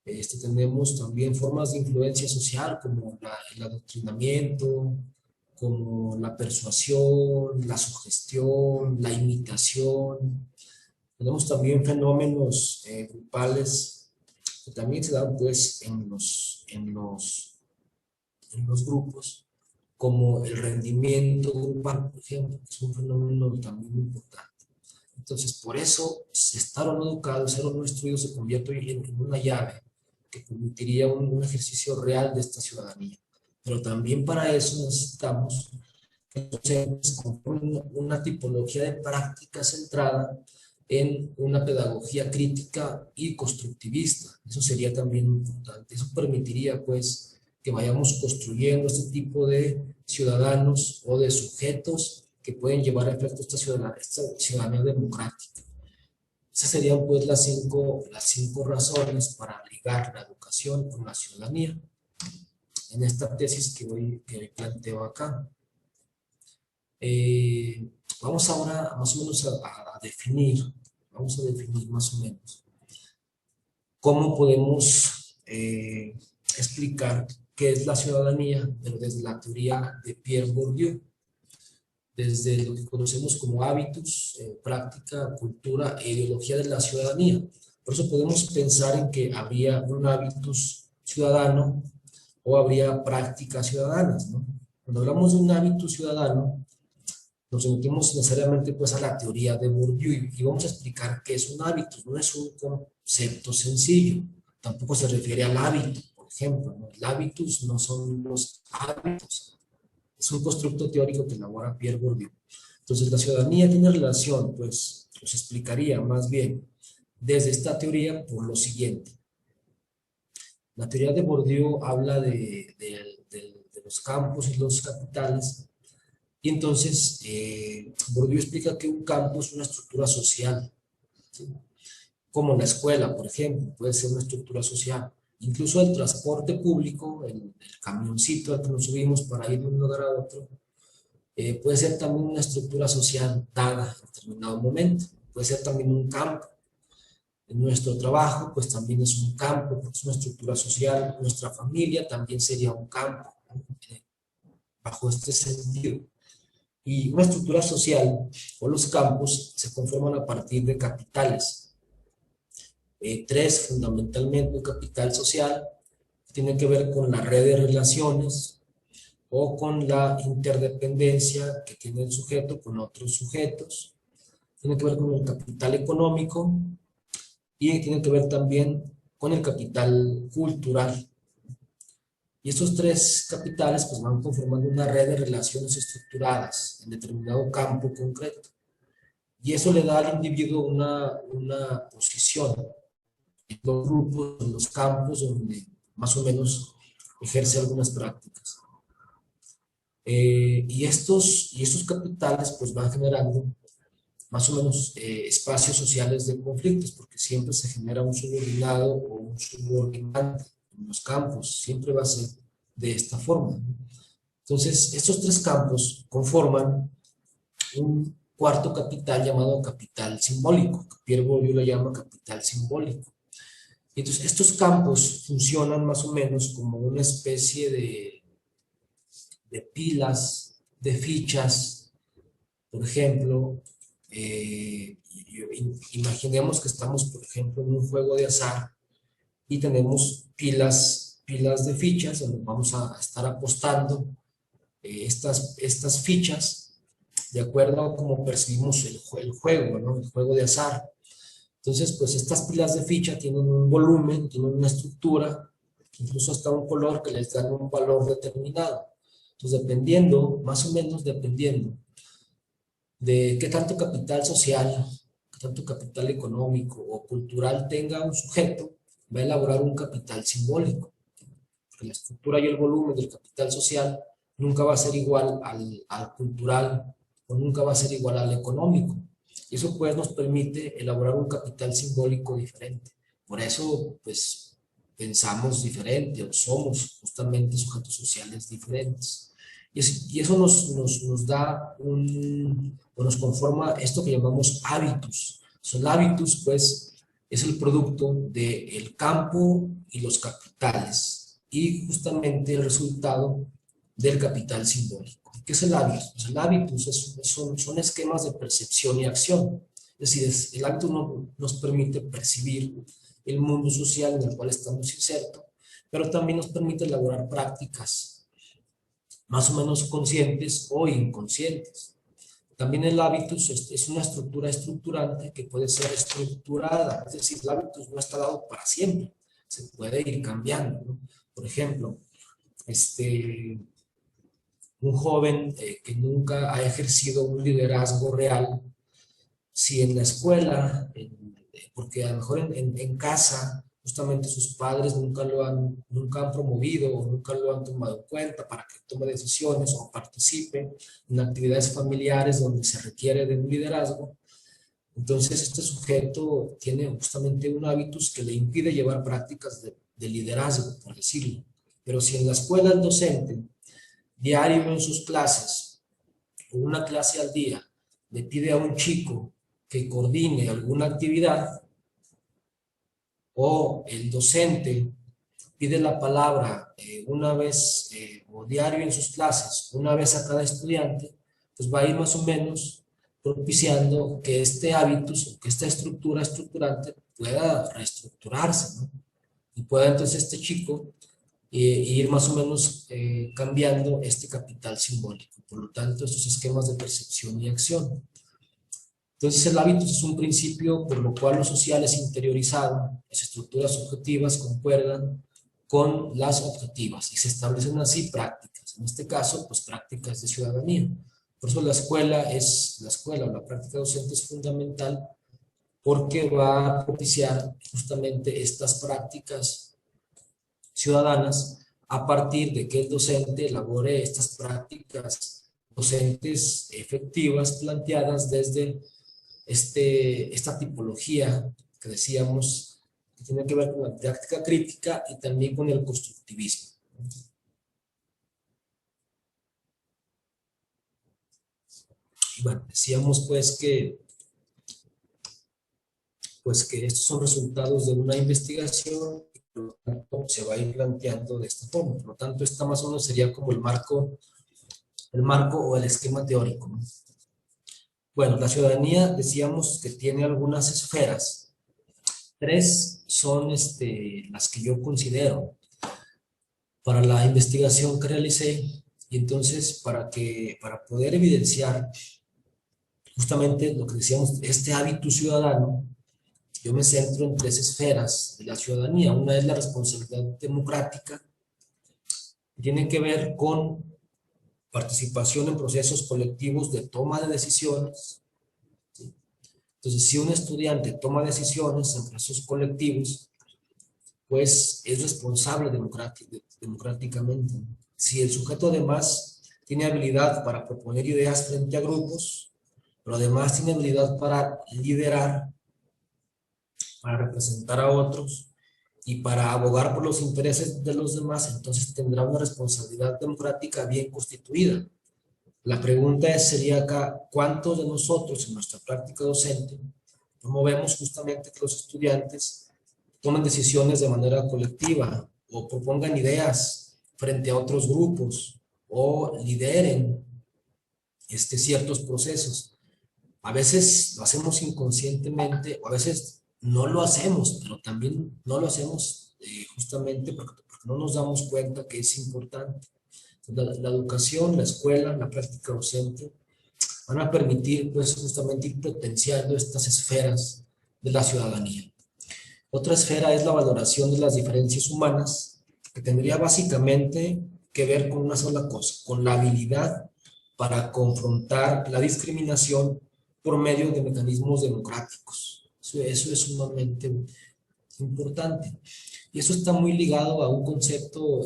Tenemos también formas de influencia social como el adoctrinamiento, como la persuasión, la sugestión, la imitación. Tenemos también fenómenos grupales que también se dan pues en los grupos, como el rendimiento grupal, por ejemplo, que es un fenómeno también importante. Entonces, por eso, estar o no educado, ser o no instruido, se convierte en una llave que permitiría un ejercicio real de esta ciudadanía. Pero también para eso necesitamos que los docentes conformen una tipología de práctica centrada en una pedagogía crítica y constructivista. Eso sería también importante. Eso permitiría, pues, que vayamos construyendo este tipo de ciudadanos o de sujetos que pueden llevar a efecto esta ciudadanía democrática. Esas serían pues las cinco razones para ligar la educación con la ciudadanía en esta tesis que hoy planteo acá. Vamos ahora más o menos a definir más o menos cómo podemos explicar qué es la ciudadanía, pero desde la teoría de Pierre Bourdieu, desde lo que conocemos como hábitos, práctica, cultura e ideología de la ciudadanía. Por eso podemos pensar en que habría un hábitus ciudadano o habría prácticas ciudadanas, ¿no? Cuando hablamos de un hábito ciudadano, nos remitimos necesariamente pues a la teoría de Bourdieu y vamos a explicar qué es un hábito. No es un concepto sencillo, tampoco se refiere al hábito, por ejemplo, ¿no? El hábitus no son los hábitos. Es un constructo teórico que elabora Pierre Bourdieu. Entonces, la ciudadanía tiene relación, pues, os explicaría más bien desde esta teoría por lo siguiente. La teoría de Bourdieu habla de los campos y los capitales, y entonces Bourdieu explica que un campo es una estructura social, ¿sí? Como la escuela, por ejemplo, puede ser una estructura social. Incluso el transporte público, el camioncito al que nos subimos para ir de un lugar a otro, puede ser también una estructura social dada en determinado momento. Puede ser también un campo. En nuestro trabajo, pues también es un campo, porque es una estructura social. Nuestra familia también sería un campo, ¿no? Bajo este sentido. Y una estructura social o los campos se conforman a partir de capitales. Tres, fundamentalmente, un capital social que tiene que ver con la red de relaciones o con la interdependencia que tiene el sujeto con otros sujetos. Tiene que ver con el capital económico y tiene que ver también con el capital cultural. Y estos tres capitales pues van conformando una red de relaciones estructuradas en determinado campo concreto. Y eso le da al individuo una posición en los grupos, en los campos donde más o menos ejerce algunas prácticas. Y estos capitales pues van generando más o menos espacios sociales de conflictos, porque siempre se genera un subordinado o un subordinante en los campos, siempre va a ser de esta forma. Entonces, estos tres campos conforman un cuarto capital llamado capital simbólico, que Pierre Bourdieu lo llama capital simbólico. Entonces, estos campos funcionan más o menos como una especie de pilas, de fichas, por ejemplo, Imaginemos que estamos, por ejemplo, en un juego de azar y tenemos pilas de fichas donde vamos a estar apostando estas fichas de acuerdo a cómo percibimos el juego, ¿no? El juego de azar. Entonces, pues estas pilas de ficha tienen un volumen, tienen una estructura, incluso hasta un color que les dan un valor determinado. Entonces, dependiendo, más o menos dependiendo de qué tanto capital social, qué tanto capital económico o cultural tenga un sujeto, va a elaborar un capital simbólico. Porque la estructura y el volumen del capital social nunca va a ser igual al cultural o nunca va a ser igual al económico. Y eso pues nos permite elaborar un capital simbólico diferente. Por eso pues pensamos diferente o somos justamente sujetos sociales diferentes. Y eso nos da o nos conforma esto que llamamos hábitos. Son hábitos pues es el producto del campo y los capitales y justamente el resultado del capital simbólico. ¿Qué es el hábito? Pues el hábito son esquemas de percepción y acción. Es decir, el hábito nos permite percibir el mundo social en el cual estamos insertos, pero también nos permite elaborar prácticas más o menos conscientes o inconscientes. También el hábitus es una estructura estructurante que puede ser estructurada, es decir, el hábitus no está dado para siempre, se puede ir cambiando, ¿no? Por ejemplo, un joven que nunca ha ejercido un liderazgo real, si en la escuela, porque a lo mejor en casa, justamente sus padres nunca han promovido o nunca lo han tomado en cuenta para que tome decisiones o participe en actividades familiares donde se requiere de un liderazgo. Entonces este sujeto tiene justamente un hábitus que le impide llevar prácticas de liderazgo, por decirlo. Pero si en la escuela el docente, diario en sus clases, o una clase al día, le pide a un chico que coordine alguna actividad, o el docente pide la palabra una vez o diario en sus clases, una vez a cada estudiante, pues va a ir más o menos propiciando que este hábitus, que esta estructura estructurante pueda reestructurarse, ¿no? Y pueda entonces este chico ir más o menos cambiando este capital simbólico. Por lo tanto, estos esquemas de percepción y acción. Entonces el hábito es un principio por lo cual lo social es interiorizado, las estructuras subjetivas concuerdan con las objetivas y se establecen así prácticas, en este caso pues prácticas de ciudadanía. Por eso la escuela o la práctica docente es fundamental porque va a propiciar justamente estas prácticas ciudadanas a partir de que el docente elabore estas prácticas docentes efectivas planteadas desde esta tipología que decíamos que tiene que ver con la didáctica crítica y también con el constructivismo. Y bueno, decíamos pues que estos son resultados de una investigación y por lo tanto se va a ir planteando de esta forma. Por lo tanto, esta más o menos sería como el marco o el esquema teórico, ¿no? Bueno, la ciudadanía decíamos que tiene algunas esferas. 3 son las que yo considero para la investigación que realicé, y entonces para poder evidenciar justamente lo que decíamos, este hábito ciudadano, yo me centro en 3 esferas de la ciudadanía. Una es la responsabilidad democrática, que tiene que ver con participación en procesos colectivos de toma de decisiones. ¿Sí? Entonces, si un estudiante toma decisiones en procesos colectivos, pues es responsable democráticamente. Si el sujeto además tiene habilidad para proponer ideas frente a grupos, pero además tiene habilidad para liderar, para representar a otros y para abogar por los intereses de los demás, entonces tendrá una responsabilidad democrática bien constituida. La pregunta sería acá, ¿cuántos de nosotros en nuestra práctica docente promovemos justamente que los estudiantes tomen decisiones de manera colectiva o propongan ideas frente a otros grupos o lideren ciertos procesos? A veces lo hacemos inconscientemente, o a veces no lo hacemos, pero también no lo hacemos justamente porque no nos damos cuenta que es importante. La educación, la escuela, la práctica docente van a permitir pues justamente ir potenciando estas esferas de la ciudadanía. Otra esfera es la valoración de las diferencias humanas, que tendría básicamente que ver con una sola cosa, con la habilidad para confrontar la discriminación por medio de mecanismos democráticos. Eso es sumamente importante. Y eso está muy ligado a un concepto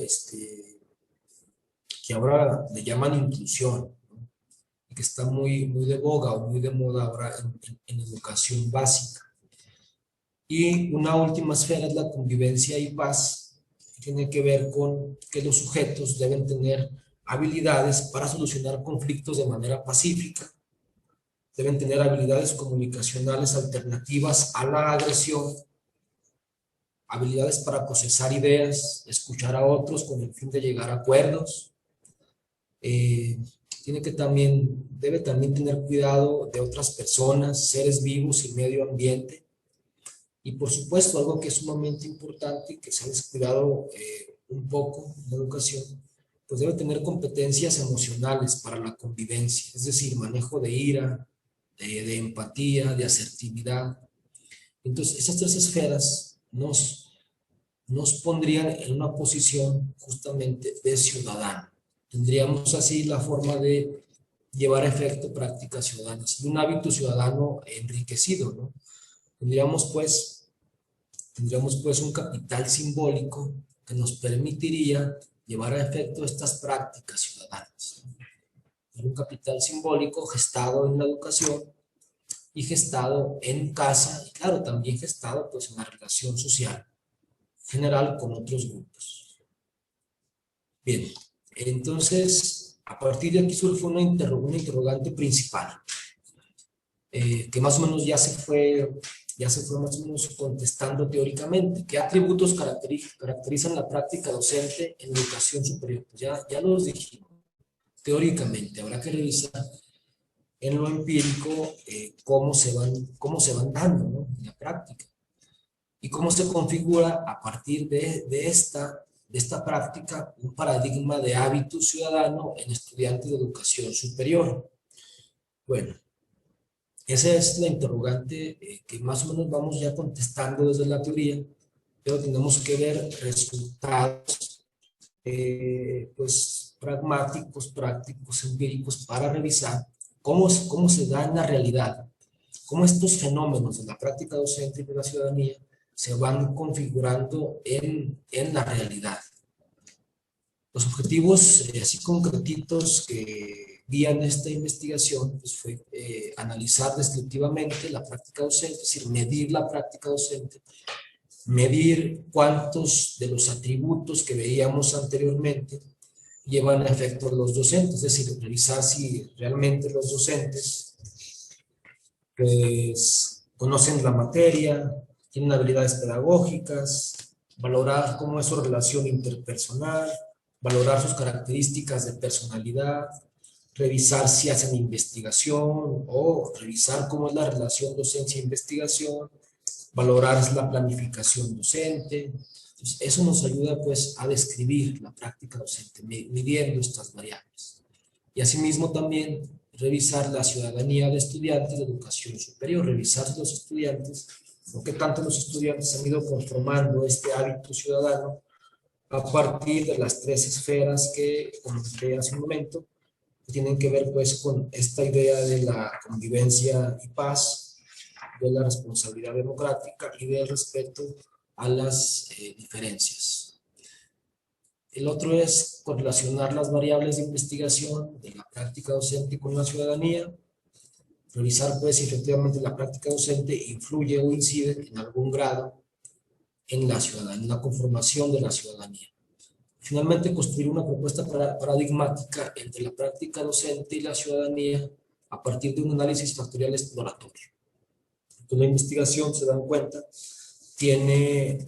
que ahora le llaman inclusión, ¿no? Y que está muy de boga o muy de moda ahora en educación básica. Y una última esfera es la convivencia y paz, que tiene que ver con que los sujetos deben tener habilidades para solucionar conflictos de manera pacífica, deben tener habilidades comunicacionales alternativas a la agresión, habilidades para procesar ideas, escuchar a otros con el fin de llegar a acuerdos. Debe también tener cuidado de otras personas, seres vivos y medio ambiente. Y por supuesto, algo que es sumamente importante y que se ha descuidado un poco en la educación, pues debe tener competencias emocionales para la convivencia, es decir, manejo de ira, de empatía, de asertividad. Entonces, esas tres esferas nos pondrían en una posición justamente de ciudadano. Tendríamos así la forma de llevar a efecto prácticas ciudadanas y un hábito ciudadano enriquecido, ¿no? Tendríamos pues un capital simbólico que nos permitiría llevar a efecto estas prácticas ciudadanas. Un capital simbólico gestado en la educación y gestado en casa, y claro, también gestado pues en la relación social general con otros grupos. Bien, entonces, a partir de aquí surge una interrogante principal, que más o menos ya se fue más o menos contestando teóricamente. ¿Qué atributos caracterizan la práctica docente en educación superior? Pues ya los dijimos. Teóricamente, habrá que revisar en lo empírico cómo se van dando, ¿no?, en la práctica. Y cómo se configura a partir de esta práctica un paradigma de hábito ciudadano en estudiantes de educación superior. Bueno, esa es la interrogante que más o menos vamos ya contestando desde la teoría, pero tenemos que ver resultados pues pragmáticos, prácticos, empíricos para revisar cómo se da en la realidad, cómo estos fenómenos de la práctica docente y de la ciudadanía se van configurando en la realidad. Los objetivos así concretitos que guían esta investigación pues fue analizar descriptivamente la práctica docente, es decir, medir la práctica docente, medir cuántos de los atributos que veíamos anteriormente llevan a efecto los docentes, es decir, revisar si realmente los docentes pues conocen la materia, tienen habilidades pedagógicas, valorar cómo es su relación interpersonal, valorar sus características de personalidad, revisar si hacen investigación o revisar cómo es la relación docencia-investigación, valorar la planificación docente. Entonces, eso nos ayuda pues a describir la práctica docente, midiendo estas variables. Y asimismo también revisar la ciudadanía de estudiantes de educación superior, revisar si los estudiantes, o qué tanto los estudiantes han ido conformando este hábito ciudadano a partir de las tres esferas que comenté hace un momento, que tienen que ver pues con esta idea de la convivencia y paz, de la responsabilidad democrática y del respeto a las diferencias. El otro es correlacionar las variables de investigación de la práctica docente con la ciudadanía, revisar pues si efectivamente la práctica docente influye o incide en algún grado en la ciudadanía, en la conformación de la ciudadanía. Finalmente, construir una propuesta paradigmática entre la práctica docente y la ciudadanía a partir de un análisis factorial exploratorio. Entonces, la investigación, se dan cuenta, tiene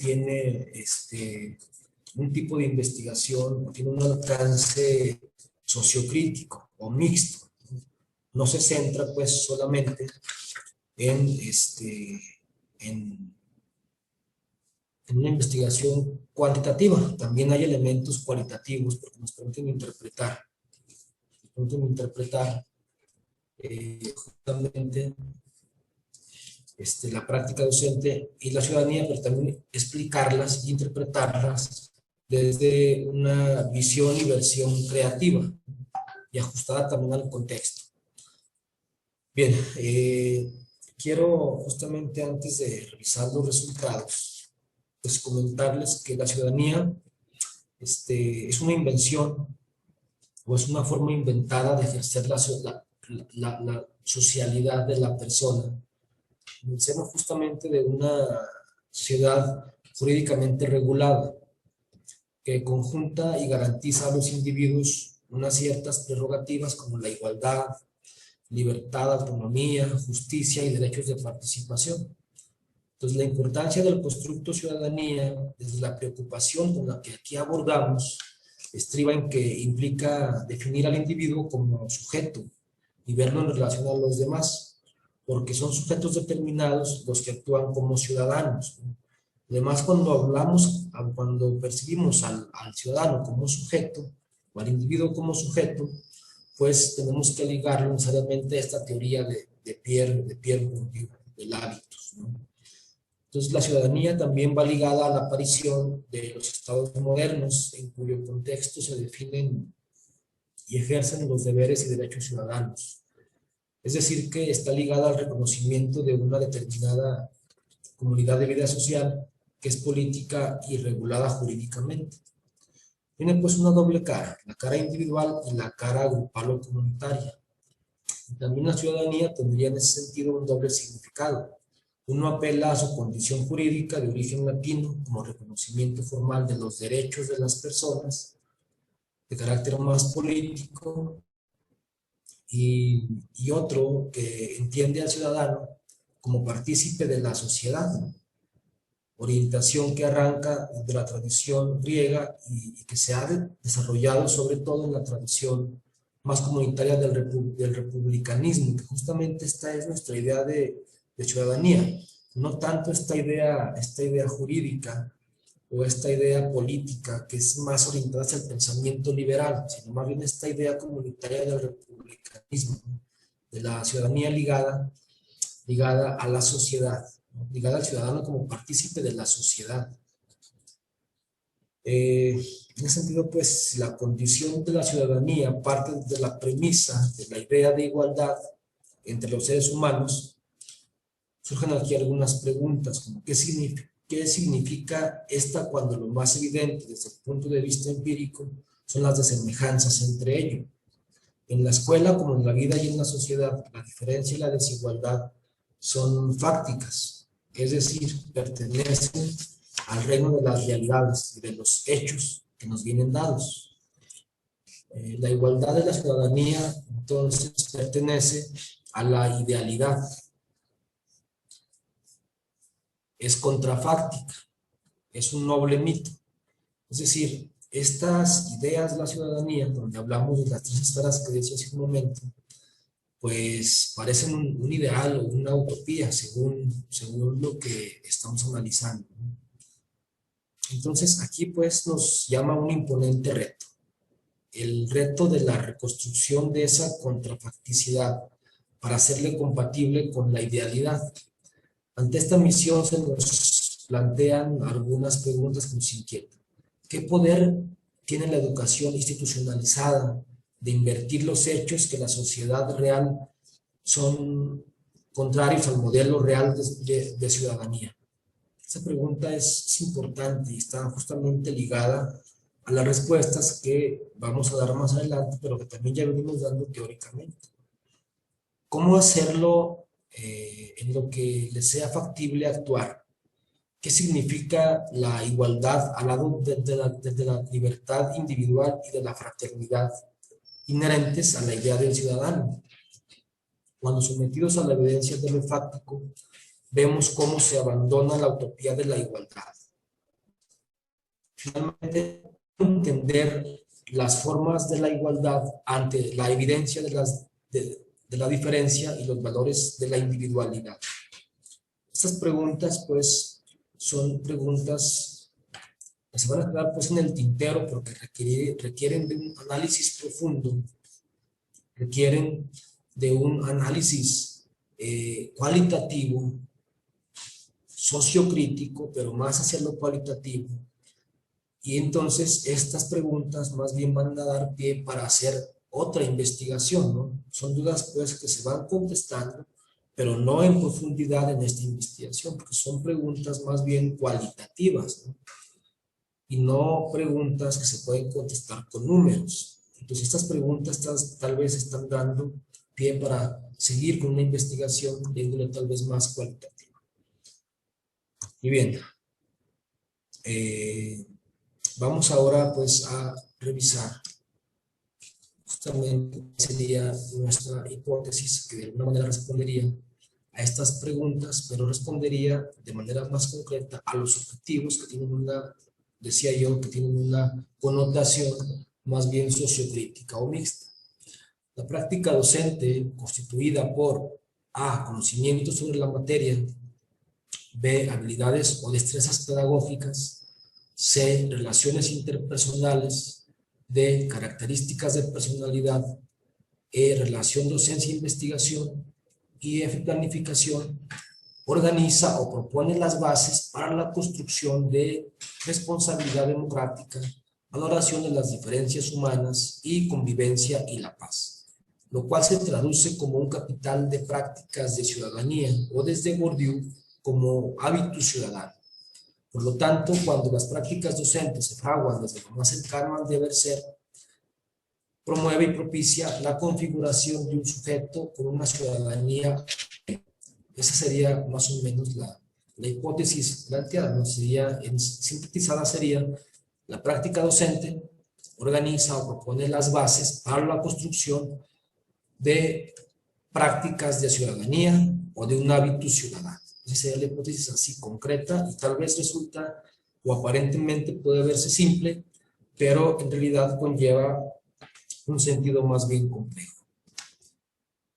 un tipo de investigación, tiene un alcance sociocrítico o mixto. no se centra pues solamente en, en, en una investigación cuantitativa, también hay elementos cualitativos porque nos permiten interpretar justamente la práctica docente y la ciudadanía, pero también explicarlas e interpretarlas desde una visión y versión creativa y ajustada también al contexto. Bien, quiero justamente antes de revisar los resultados, pues comentarles que la ciudadanía es una invención o es una forma inventada de ejercer la socialidad de la persona en el seno justamente de una sociedad jurídicamente regulada que conjunta y garantiza a los individuos unas ciertas prerrogativas como la igualdad, libertad, autonomía, justicia y derechos de participación. Entonces, la importancia del constructo ciudadanía, desde la preocupación con la que aquí abordamos, estriba en que implica definir al individuo como sujeto y verlo en relación a los demás, porque son sujetos determinados los que actúan como ciudadanos. Además, cuando percibimos al ciudadano como sujeto, o al individuo como sujeto, pues tenemos que ligarlo necesariamente a esta teoría de Pierre Bourdieu, del hábitos, ¿no? Entonces, la ciudadanía también va ligada a la aparición de los estados modernos, en cuyo contexto se definen y ejercen los deberes y derechos ciudadanos. Es decir, que está ligada al reconocimiento de una determinada comunidad de vida social que es política y regulada jurídicamente. Tiene pues una doble cara, la cara individual y la cara grupal o comunitaria. Y también la ciudadanía tendría en ese sentido un doble significado. Uno apela a su condición jurídica de origen latino como reconocimiento formal de los derechos de las personas, de carácter más político, y otro que entiende al ciudadano como partícipe de la sociedad, orientación que arranca de la tradición griega y que se ha desarrollado sobre todo en la tradición más comunitaria del republicanismo, que justamente esta es nuestra idea de ciudadanía, no tanto esta idea jurídica o esta idea política que es más orientada hacia el pensamiento liberal, sino más bien esta idea comunitaria del republicanismo, de la ciudadanía ligada a la sociedad, ¿no? Ligada al ciudadano como partícipe de la sociedad. En ese sentido, pues, la condición de la ciudadanía parte de la premisa de la idea de igualdad entre los seres humanos. Surgen aquí algunas preguntas, como ¿qué significa esta cuando lo más evidente desde el punto de vista empírico son las desemejanzas entre ellos? En la escuela, como en la vida y en la sociedad, la diferencia y la desigualdad son fácticas, es decir, pertenecen al reino de las realidades y de los hechos que nos vienen dados. La igualdad de la ciudadanía, entonces, pertenece a la idealidad. Es contrafáctica, es un noble mito. Es decir, estas ideas de la ciudadanía, donde hablamos de las tres esferas que decía hace un momento, pues parecen un ideal o una utopía según lo que estamos analizando. Entonces aquí pues nos llama un imponente reto, el reto de la reconstrucción de esa contrafacticidad para hacerle compatible con la idealidad. Ante esta misión se nos plantean algunas preguntas que nos inquietan. ¿Qué poder tiene la educación institucionalizada de invertir los hechos que la sociedad real son contrarios al modelo real de ciudadanía? Esa pregunta es importante y está justamente ligada a las respuestas que vamos a dar más adelante, pero que también ya venimos dando teóricamente. ¿Cómo hacerlo en lo que les sea factible actuar? ¿Qué significa la igualdad al lado de la libertad individual y de la fraternidad inherentes a la idea del ciudadano? Cuando sometidos a la evidencia de lo fáctico, vemos cómo se abandona la utopía de la igualdad. Finalmente, entender las formas de la igualdad ante la evidencia de de la diferencia y los valores de la individualidad. Estas preguntas, pues, son preguntas que se van a quedar pues en el tintero porque requieren de un análisis profundo, requieren de un análisis cualitativo, sociocrítico, pero más hacia lo cualitativo. Y entonces estas preguntas más bien van a dar pie para hacer otra investigación, ¿no? Son dudas pues que se van contestando, pero no en profundidad en esta investigación, porque son preguntas más bien cualitativas, ¿no? Y no preguntas que se pueden contestar con números. Entonces estas preguntas tal vez están dando pie para seguir con una investigación de índole tal vez más cualitativa. Y bien, vamos ahora pues a revisar justamente sería nuestra hipótesis que de alguna manera respondería a estas preguntas, pero respondería de manera más concreta a los objetivos que tienen una, decía yo, que tienen una connotación más bien sociocrítica o mixta. La práctica docente constituida por A, conocimientos sobre la materia, B, habilidades o destrezas pedagógicas, C, relaciones interpersonales, D, características de personalidad, E, relación docencia-investigación y F, planificación, organiza o propone las bases para la construcción de responsabilidad democrática, valoración de las diferencias humanas y convivencia y la paz, lo cual se traduce como un capital de prácticas de ciudadanía o desde Bourdieu como hábito ciudadano. Por lo tanto, cuando las prácticas docentes se fraguan desde lo más cercano al deber ser, promueve y propicia la configuración de un sujeto con una ciudadanía. Esa sería más o menos la hipótesis planteada, ¿no? Sería, sintetizada sería, la práctica docente organiza o propone las bases para la construcción de prácticas de ciudadanía o de un hábito ciudadano. Esa sería la hipótesis así concreta y tal vez resulta o aparentemente puede verse simple, pero en realidad conlleva un sentido más bien complejo.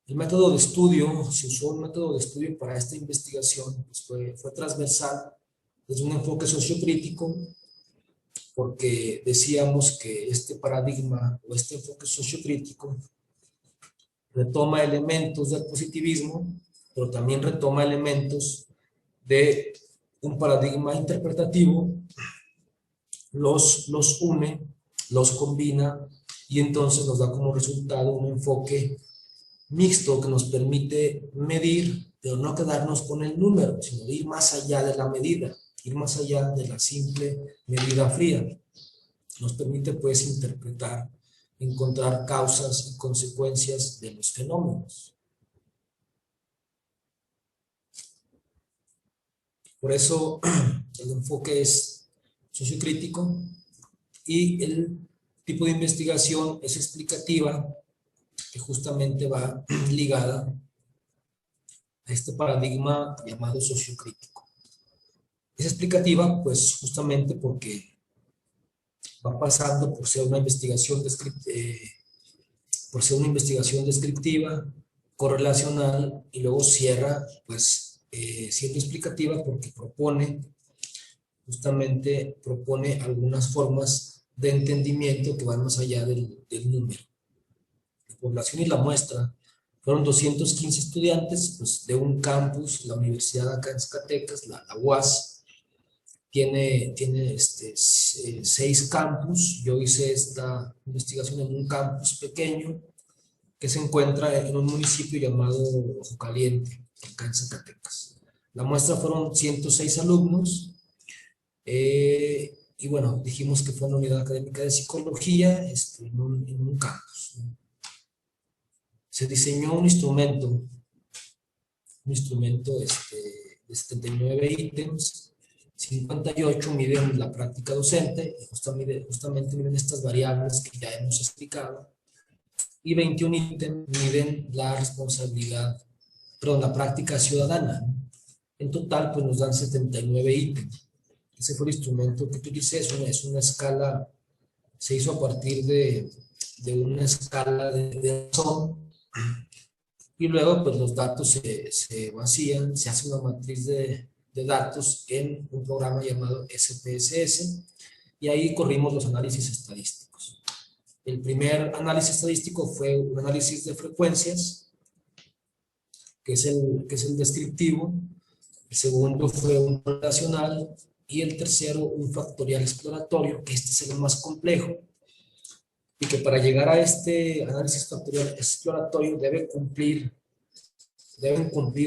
El método de estudio, se usó un método de estudio para esta investigación, pues fue transversal desde un enfoque sociocrítico, porque decíamos que este paradigma o este enfoque sociocrítico retoma elementos del positivismo, pero también retoma elementos de un paradigma interpretativo, los une, los combina y entonces nos da como resultado un enfoque mixto que nos permite medir, pero no quedarnos con el número, sino ir más allá de la medida, ir más allá de la simple medida fría. Nos permite pues interpretar, encontrar causas y consecuencias de los fenómenos. Por eso el enfoque es sociocrítico y el tipo de investigación es explicativa, que justamente va ligada a este paradigma llamado sociocrítico. Es explicativa pues justamente porque va pasando por ser una investigación descriptiva, correlacional y luego cierra pues siendo explicativa porque propone algunas formas de entendimiento que van más allá del número. La población y la muestra fueron 215 estudiantes pues, de un campus, la universidad acá en Zacatecas, la UAS, tiene 6 campus. Yo hice esta investigación en un campus pequeño que se encuentra en un municipio llamado Ojo Caliente, acá en Zacatecas. La muestra fueron 106 alumnos, y bueno, dijimos que fue una unidad académica de psicología en un campus. Se diseñó un instrumento de 79 ítems, 58 miden la práctica docente, y justamente miden estas variables que ya hemos explicado, y 21 ítems miden la la práctica ciudadana. En total, pues nos dan 79 ítems. Ese fue el instrumento que utilicé, es una escala, se hizo a partir de una escala de razón, y luego pues los datos se vacían, se hace una matriz de datos en un programa llamado SPSS y ahí corrimos los análisis estadísticos. El primer análisis estadístico fue un análisis de frecuencias, que es el descriptivo. El segundo fue un relacional y el tercero un factorial exploratorio, que este es el más complejo y que para llegar a este análisis factorial exploratorio deben cumplir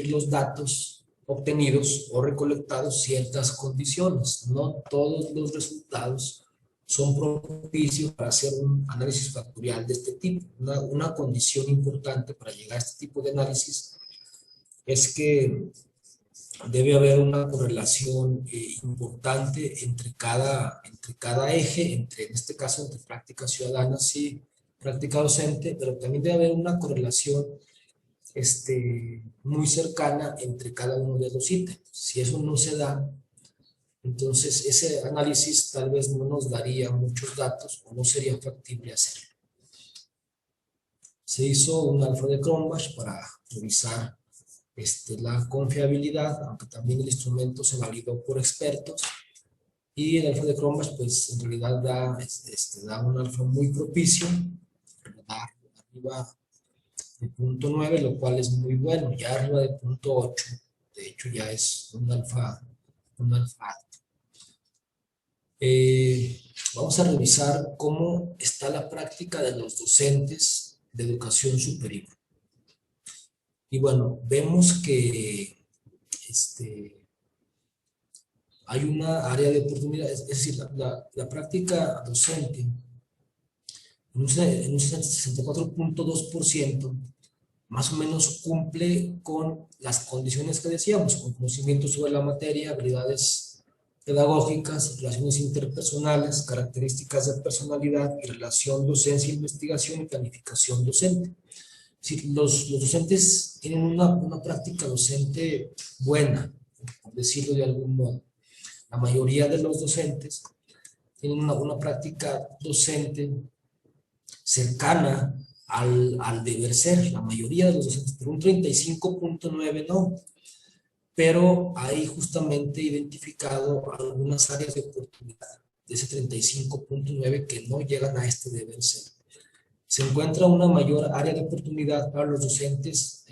los datos obtenidos o recolectados ciertas condiciones. No todos los resultados son propicios para hacer un análisis factorial de este tipo. Una condición importante para llegar a este tipo de análisis es que debe haber una correlación importante entre cada eje, en este caso entre práctica ciudadana y práctica docente, pero también debe haber una correlación muy cercana entre cada uno de los ítems. Si eso no se da, entonces ese análisis tal vez no nos daría muchos datos o no sería factible hacerlo. Se hizo un alfa de Cronbach para revisar la confiabilidad, aunque también el instrumento se validó por expertos, y el alfa de Cronbach pues en realidad da un alfa muy propicio, da arriba de 0.9, lo cual es muy bueno, ya arriba de 0.8, de hecho ya es un alfa alto. Vamos a revisar cómo está la práctica de los docentes de educación superior. Y bueno, vemos que hay una área de oportunidad, es decir, la práctica docente en un 64.2% más o menos cumple con las condiciones que decíamos, con conocimiento sobre la materia, habilidades pedagógicas, relaciones interpersonales, características de personalidad y relación docencia-investigación y planificación docente. Si los docentes tienen una práctica docente buena, por decirlo de algún modo. La mayoría de los docentes tienen una práctica docente cercana al deber ser, la mayoría de los docentes, pero un 35.9 no. Pero hay justamente identificado algunas áreas de oportunidad de ese 35.9 que no llegan a este deber ser. Se encuentra una mayor área de oportunidad para los docentes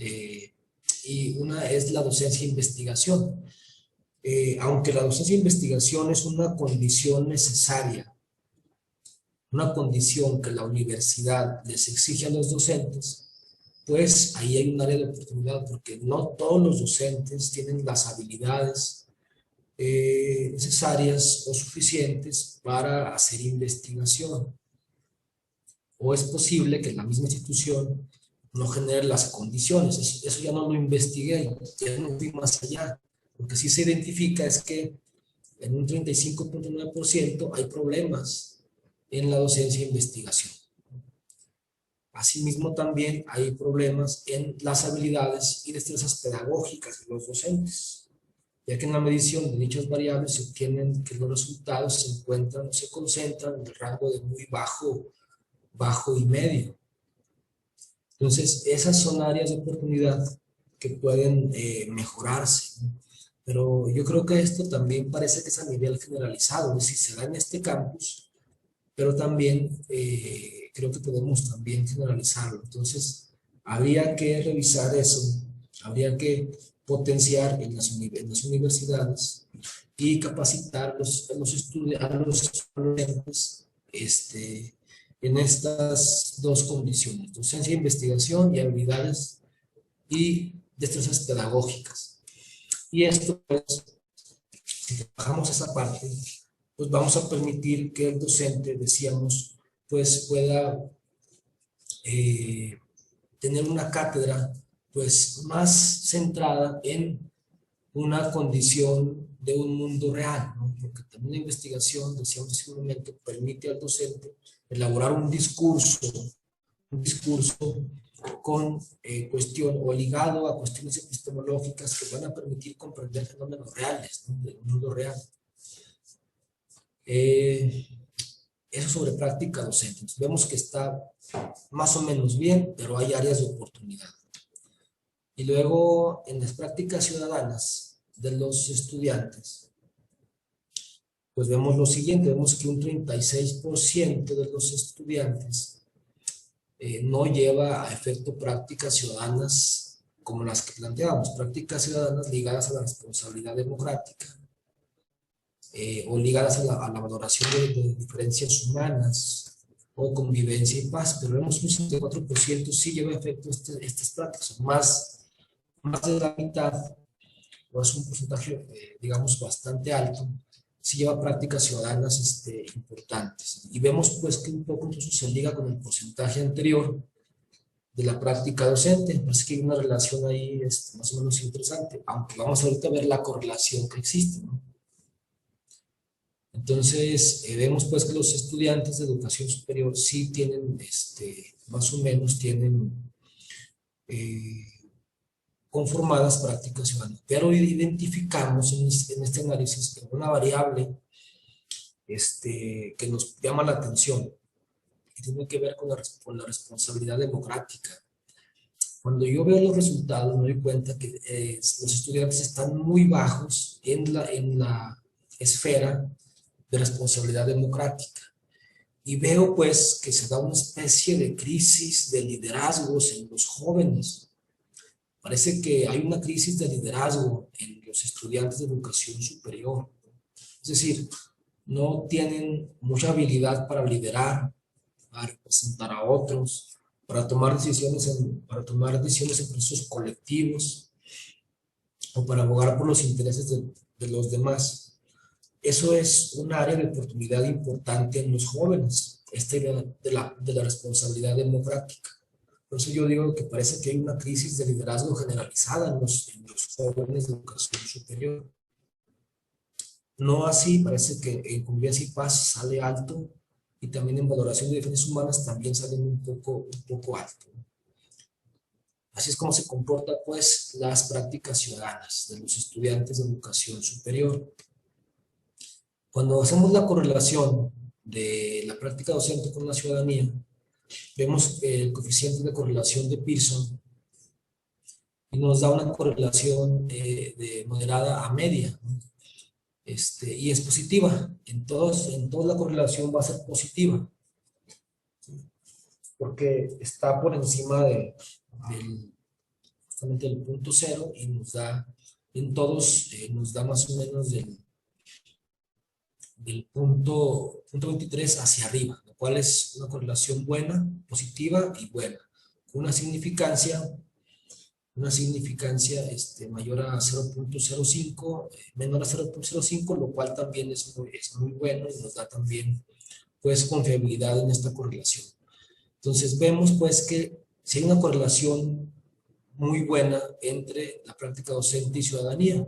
y una es la docencia e investigación. Aunque la docencia e investigación es una condición necesaria, una condición que la universidad les exige a los docentes, pues ahí hay un área de oportunidad porque no todos los docentes tienen las habilidades necesarias o suficientes para hacer investigación. O es posible que la misma institución no genere las condiciones. Eso ya no lo investigué, ya no fui más allá. Lo que sí se identifica es que en un 35.9% hay problemas en la docencia e investigación. Asimismo, también hay problemas en las habilidades y destrezas pedagógicas de los docentes, ya que en la medición de dichas variables se obtienen que los resultados se encuentran o se concentran en el rango de muy bajo y medio. Entonces, esas son áreas de oportunidad que pueden mejorarse, ¿no? Pero yo creo que esto también parece que es a nivel generalizado, es decir, se da en este campus, pero también creo que podemos también generalizarlo. Entonces, habría que revisar eso, habría que potenciar en las universidades y capacitar a los estudiantes en estas dos condiciones, docencia e investigación y habilidades y destrezas pedagógicas. Y esto, pues, si trabajamos esa parte, pues vamos a permitir que el docente, decíamos, pues pueda tener una cátedra pues más centrada en una condición de un mundo real, ¿no? Porque también la investigación, decíamos en ese momento, permite al docente elaborar un discurso con cuestión o ligado a cuestiones epistemológicas que van a permitir comprender fenómenos reales, ¿no? Del mundo real. Eso sobre práctica docente. Entonces, vemos que está más o menos bien, pero hay áreas de oportunidad. Y luego en las prácticas ciudadanas de los estudiantes, pues vemos lo siguiente, vemos que un 36% de los estudiantes no lleva a efecto prácticas ciudadanas como las que planteábamos, prácticas ciudadanas ligadas a la responsabilidad democrática o ligadas a la valoración de diferencias humanas o convivencia y paz, pero vemos que un 64% sí lleva a efecto estas prácticas, más de la mitad, o es un porcentaje, digamos, bastante alto, sí lleva prácticas ciudadanas importantes. Y vemos pues que un poco entonces se liga con el porcentaje anterior de la práctica docente. Parece que hay una relación ahí más o menos interesante, aunque vamos ahorita a ver la correlación que existe, ¿no? Entonces, vemos pues que los estudiantes de educación superior sí tienen, más o menos tienen conformadas prácticas ciudadanas, pero identificamos en este análisis que una variable que nos llama la atención, que tiene que ver con la responsabilidad democrática. Cuando yo veo los resultados me doy cuenta que los estudiantes están muy bajos en la esfera de responsabilidad democrática. Y veo pues que se da una especie de crisis de liderazgos en los jóvenes. Parece que hay una crisis de liderazgo en los estudiantes de educación superior. Es decir, no tienen mucha habilidad para liderar, para representar a otros, para tomar decisiones en procesos colectivos o para abogar por los intereses de los demás. Eso es un área de oportunidad importante en los jóvenes, esta idea de la responsabilidad democrática. Por eso yo digo que parece que hay una crisis de liderazgo generalizada en los jóvenes de educación superior. No así, parece que en convivencia y paz sale alto y también en valoración de diferencias humanas también salen un poco alto. Así es como se comportan pues las prácticas ciudadanas de los estudiantes de educación superior. Cuando hacemos la correlación de la práctica docente con la ciudadanía, vemos el coeficiente de correlación de Pearson y nos da una correlación de moderada a media, ¿no? Y es positiva. En toda la correlación va a ser positiva, ¿sí? Porque está por encima justamente del punto cero y nos da, en todos, nos da más o menos del punto 23 hacia arriba, lo cual es una correlación buena, positiva y buena. Una significancia mayor a 0.05, menor a 0.05, lo cual también es muy bueno y nos da también pues confiabilidad en esta correlación. Entonces vemos pues que si hay una correlación muy buena entre la práctica docente y ciudadanía,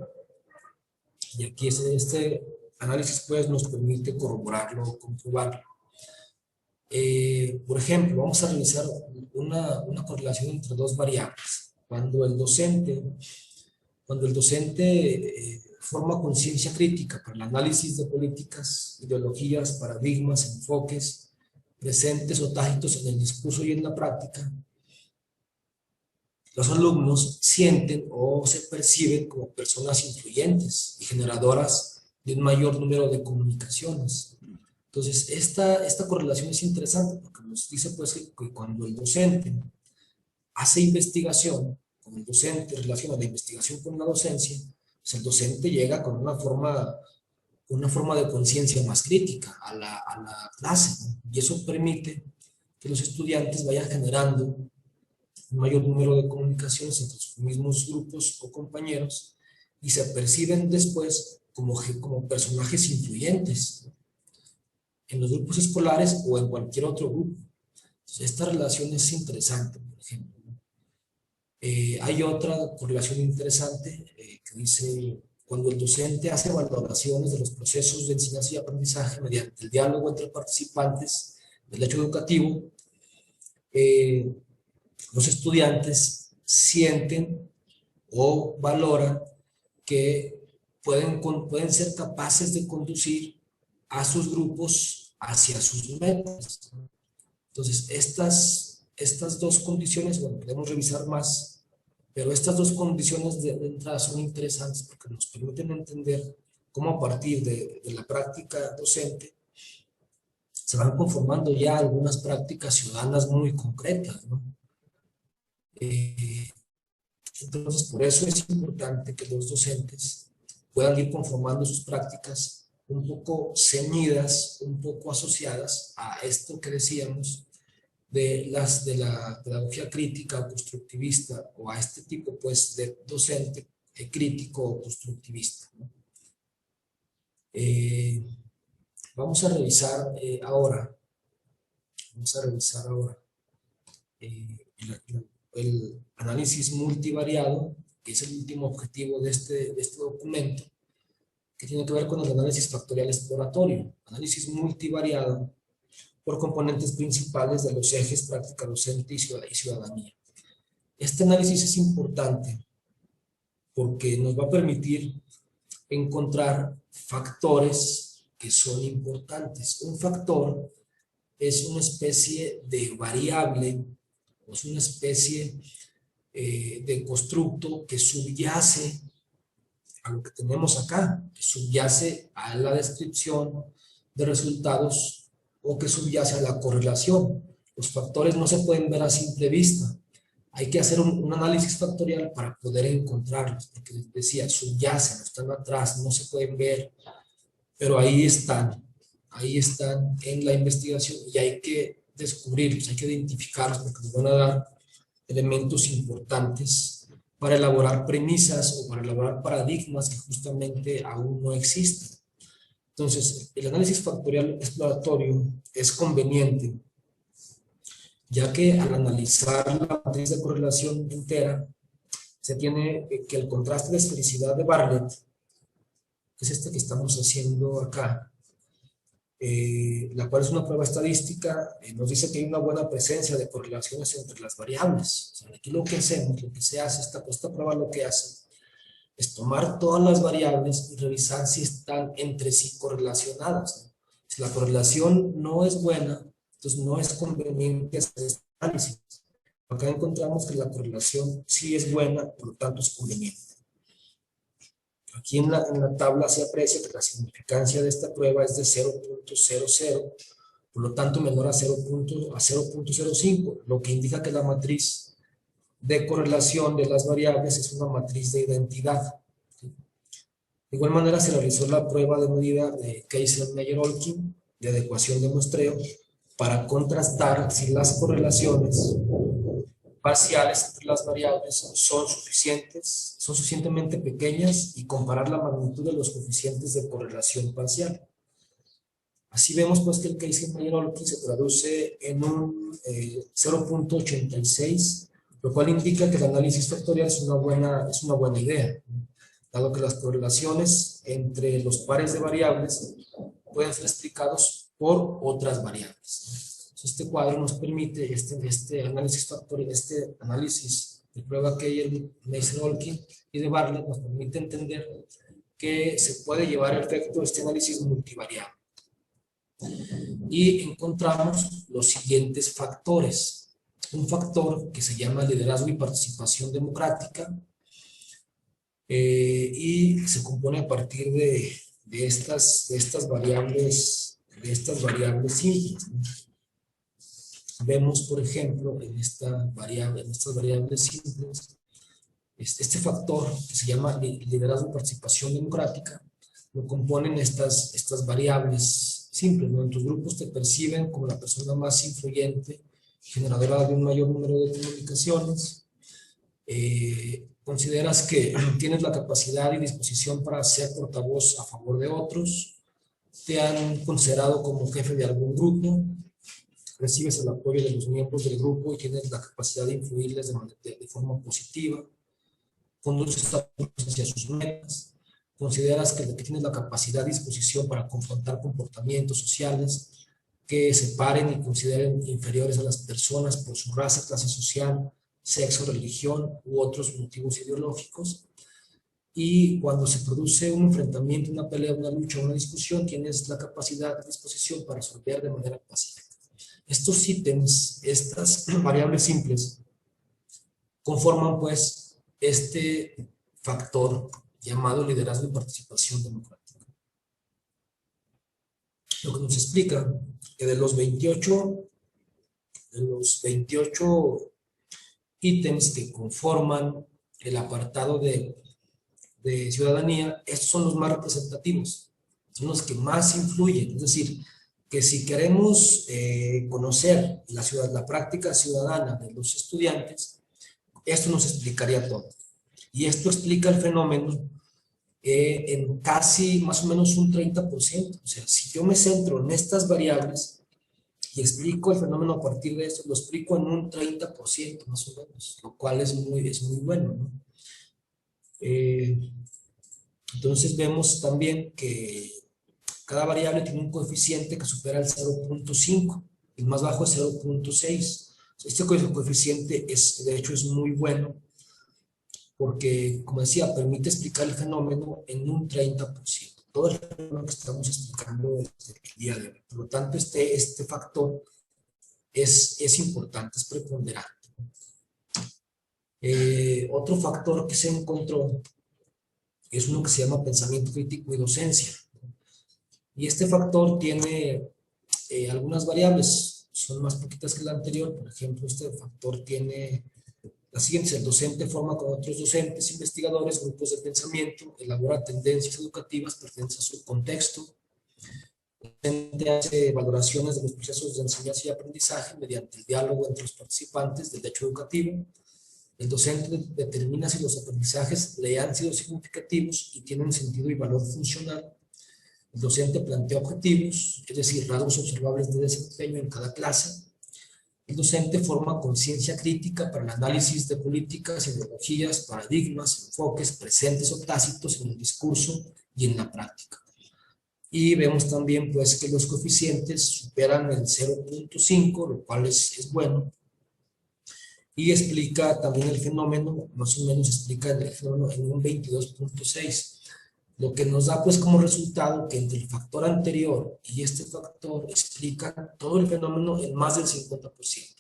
y aquí este análisis pues nos permite corroborarlo o comprobarlo. Por ejemplo, vamos a realizar una correlación entre dos variables. Cuando el docente forma conciencia crítica para el análisis de políticas, ideologías, paradigmas, enfoques, presentes o tácitos en el discurso y en la práctica, los alumnos sienten o se perciben como personas influyentes y generadoras de un mayor número de comunicaciones. Entonces, esta correlación es interesante porque nos dice pues que cuando el docente hace investigación, cuando el docente relaciona la investigación con la docencia, pues el docente llega con una forma de conciencia más crítica a la clase, ¿no? Y eso permite que los estudiantes vayan generando un mayor número de comunicaciones entre sus mismos grupos o compañeros y se perciben después como personajes influyentes, ¿no?, en los grupos escolares o en cualquier otro grupo. Entonces, esta relación es interesante, por ejemplo. Hay otra correlación interesante que dice: cuando el docente hace valoraciones de los procesos de enseñanza y aprendizaje mediante el diálogo entre participantes del hecho educativo, los estudiantes sienten o valoran que pueden ser capaces de conducir a sus grupos hacia sus metas. Entonces, estas dos condiciones, bueno, podemos revisar más Pero estas dos condiciones de entrada son interesantes porque nos permiten entender cómo a partir de la práctica docente se van conformando ya algunas prácticas ciudadanas muy concretas, ¿no? Entonces, por eso es importante que los docentes puedan ir conformando sus prácticas un poco ceñidas, un poco asociadas a esto que decíamos de la pedagogía crítica o constructivista, o a este tipo pues de docente crítico o constructivista, ¿no? Vamos a revisar ahora el análisis multivariado, que es el último objetivo de este documento, que tiene que ver con el análisis factorial exploratorio. Análisis multivariado por componentes principales de los ejes práctica docente y ciudadanía. Este análisis es importante porque nos va a permitir encontrar factores que son importantes. Un factor es una especie de variable, o es una especie de constructo que subyace a lo que tenemos acá, que subyace a la descripción de resultados o que subyace a la correlación. Los factores no se pueden ver a simple vista. Hay que hacer un análisis factorial para poder encontrarlos, porque decía, subyacen, están atrás, no se pueden ver, pero ahí están en la investigación y hay que descubrirlos, hay que identificarlos porque nos van a dar elementos importantes para elaborar premisas o para elaborar paradigmas que justamente aún no existen. Entonces, el análisis factorial exploratorio es conveniente, ya que al analizar la matriz de correlación entera, se tiene que el contraste de esfericidad de Bartlett, que es este que estamos haciendo acá, la cual es una prueba estadística, nos dice que hay una buena presencia de correlaciones entre las variables. O sea, aquí lo que hacemos, lo que se hace, esta prueba lo que hace es tomar todas las variables y revisar si están entre sí correlacionadas, ¿no? Si la correlación no es buena, entonces no es conveniente hacer este análisis. Acá encontramos que la correlación sí es buena, por lo tanto es conveniente. Aquí en la tabla se aprecia que la significancia de esta prueba es de 0.00, por lo tanto menor a 0.05, lo que indica que la matriz de correlación de las variables es una matriz de identidad. De igual manera se realizó la prueba de medida de Kaiser-Meyer-Olkin de adecuación de muestreo para contrastar si las correlaciones parciales entre las variables son suficientemente pequeñas y comparar la magnitud de los coeficientes de correlación parcial. Así vemos pues que el Kaiser-Meyer-Olkin se traduce en un 0.86, lo cual indica que el análisis factorial es una buena idea, dado que las correlaciones entre los pares de variables pueden ser explicados por otras variables. Entonces, este cuadro nos permite, este análisis factorial, este análisis de prueba Kaiser-Meyer-Olkin y de Bartlett nos permite entender que se puede llevar a efecto este análisis multivariable. Y encontramos los siguientes factores. Un factor que se llama liderazgo y participación democrática y se compone a partir de estas variables simples, ¿no? Vemos, por ejemplo, en estas variables simples, este factor que se llama liderazgo y participación democrática, lo componen estas variables simples, ¿no? En tus grupos te perciben como la persona más influyente, generadora de un mayor número de comunicaciones, consideras que tienes la capacidad y disposición para ser portavoz a favor de otros, te han considerado como jefe de algún grupo, recibes el apoyo de los miembros del grupo y tienes la capacidad de influirles de forma positiva, conduces hacia sus metas, consideras que tienes la capacidad y disposición para confrontar comportamientos sociales que separen y consideren inferiores a las personas por su raza, clase social, sexo, religión u otros motivos ideológicos. Y cuando se produce un enfrentamiento, una pelea, una lucha, una discusión, tienes la capacidad y disposición para resolver de manera pacífica. Estos ítems, estas variables simples, conforman pues este factor llamado liderazgo y participación democrática. Lo que nos explica que de los 28 ítems que conforman el apartado de ciudadanía, estos son los más representativos, son los que más influyen. Es decir, que si queremos conocer la práctica ciudadana de los estudiantes, esto nos explicaría todo. Y esto explica el fenómeno en casi más o menos un 30%. O sea, si yo me centro en estas variables y explico el fenómeno a partir de esto, lo explico en un 30% más o menos, lo cual es muy bueno, ¿no? Entonces vemos también que cada variable tiene un coeficiente que supera el 0.5, el más bajo es 0.6. Este coeficiente de hecho es muy bueno porque, como decía, permite explicar el fenómeno en un 30%. Todo el fenómeno que estamos explicando desde el día de hoy. Por lo tanto, este factor es importante, es preponderante. Otro factor que se encontró es uno que se llama pensamiento crítico y docencia. Y este factor tiene algunas variables, son más poquitas que la anterior. Por ejemplo, este factor tiene las siguientes: el docente forma con otros docentes, investigadores, grupos de pensamiento, elabora tendencias educativas, pertenece a su contexto, el docente hace valoraciones de los procesos de enseñanza y aprendizaje mediante el diálogo entre los participantes del hecho educativo. El docente determina si los aprendizajes le han sido significativos y tienen sentido y valor funcional. El docente plantea objetivos, es decir, rasgos observables de desempeño en cada clase. El docente forma conciencia crítica para el análisis de políticas, ideologías, paradigmas, enfoques presentes o tácitos en el discurso y en la práctica. Y vemos también pues que los coeficientes superan el 0.5, lo cual es bueno. Y explica también el fenómeno, más o menos explica el fenómeno en un 22.6. Lo que nos da pues como resultado que entre el factor anterior y este factor explican todo el fenómeno en más del 50%.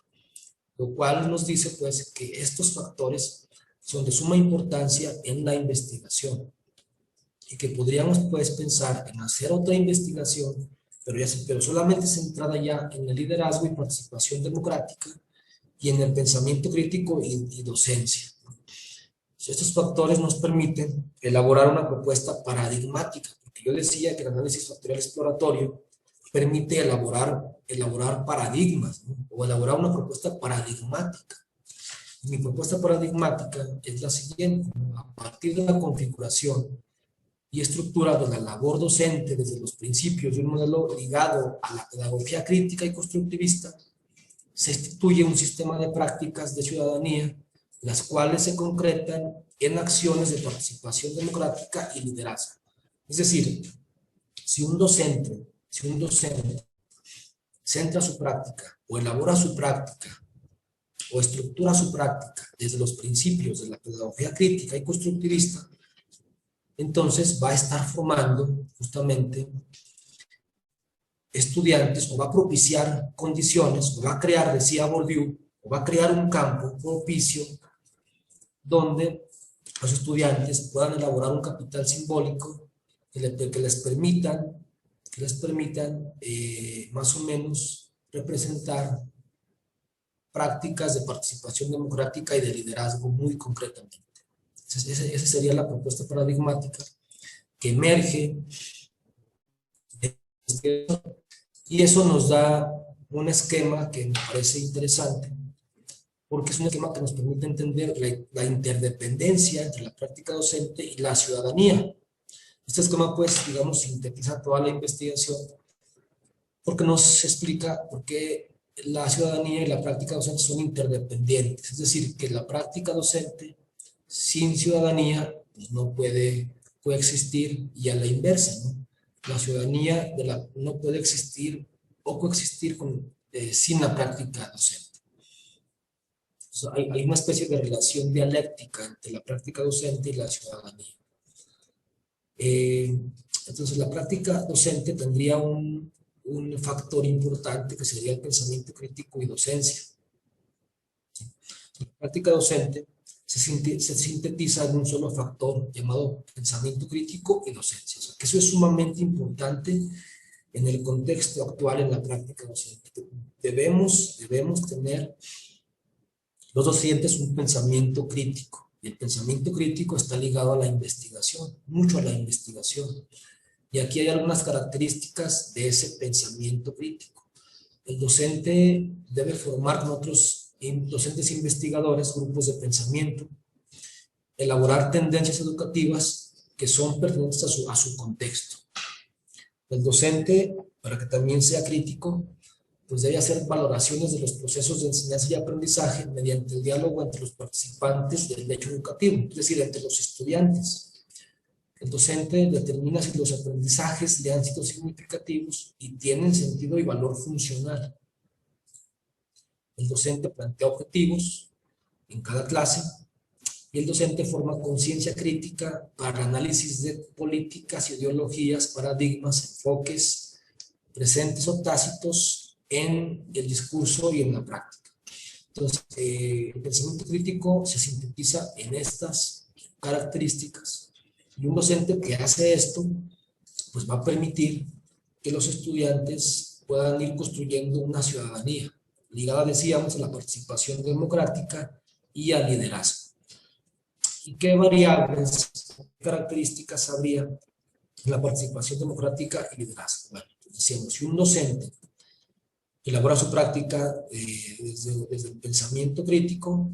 Lo cual nos dice pues que estos factores son de suma importancia en la investigación. Y que podríamos pues pensar en hacer otra investigación, pero solamente centrada ya en el liderazgo y participación democrática y en el pensamiento crítico y docencia. Estos factores nos permiten elaborar una propuesta paradigmática, porque yo decía que el análisis factorial exploratorio permite elaborar paradigmas, ¿no? O elaborar una propuesta paradigmática. Mi propuesta paradigmática es la siguiente: a partir de la configuración y estructura de la labor docente desde los principios de un modelo ligado a la pedagogía crítica y constructivista, se instituye un sistema de prácticas de ciudadanía, las cuales se concretan en acciones de participación democrática y liderazgo. Es decir, si un docente centra su práctica o elabora su práctica o estructura su práctica desde los principios de la pedagogía crítica y constructivista, entonces va a estar formando justamente estudiantes, o va a propiciar condiciones, o va a crear, decía Bourdieu, o va a crear un campo propicio donde los estudiantes puedan elaborar un capital simbólico que les permitan más o menos representar prácticas de participación democrática y de liderazgo muy concretamente. Esa sería la propuesta paradigmática que emerge y eso nos da un esquema que me parece interesante, porque es un esquema que nos permite entender la interdependencia entre la práctica docente y la ciudadanía. Este esquema, pues, digamos, sintetiza toda la investigación, porque nos explica por qué la ciudadanía y la práctica docente son interdependientes. Es decir, que la práctica docente sin ciudadanía pues, no puede coexistir, y a la inversa, ¿no? La ciudadanía no puede existir o coexistir sin la práctica docente. O sea, hay una especie de relación dialéctica entre la práctica docente y la ciudadanía. Entonces, la práctica docente tendría un factor importante que sería el pensamiento crítico y docencia. La práctica docente se sintetiza en un solo factor llamado pensamiento crítico y docencia. O sea, que eso es sumamente importante en el contexto actual en la práctica docente. Debemos tener los docentes un pensamiento crítico, y el pensamiento crítico está ligado a la investigación, mucho a la investigación. Y aquí hay algunas características de ese pensamiento crítico. El docente debe formar con otros docentes investigadores grupos de pensamiento, elaborar tendencias educativas que son pertinentes a su contexto. El docente, para que también sea crítico, pues debe hacer valoraciones de los procesos de enseñanza y aprendizaje mediante el diálogo entre los participantes del hecho educativo, es decir, entre los estudiantes. El docente determina si los aprendizajes le han sido significativos y tienen sentido y valor funcional. El docente plantea objetivos en cada clase y el docente forma conciencia crítica para análisis de políticas, ideologías, paradigmas, enfoques presentes o tácitos en el discurso y en la práctica. Entonces, el pensamiento crítico se sintetiza en estas características. Y un docente que hace esto, pues va a permitir que los estudiantes puedan ir construyendo una ciudadanía, ligada, decíamos, a la participación democrática y al liderazgo. ¿Y qué variables, características habría en la participación democrática y liderazgo? Bueno, decíamos, si un docente elabora su práctica desde el pensamiento crítico,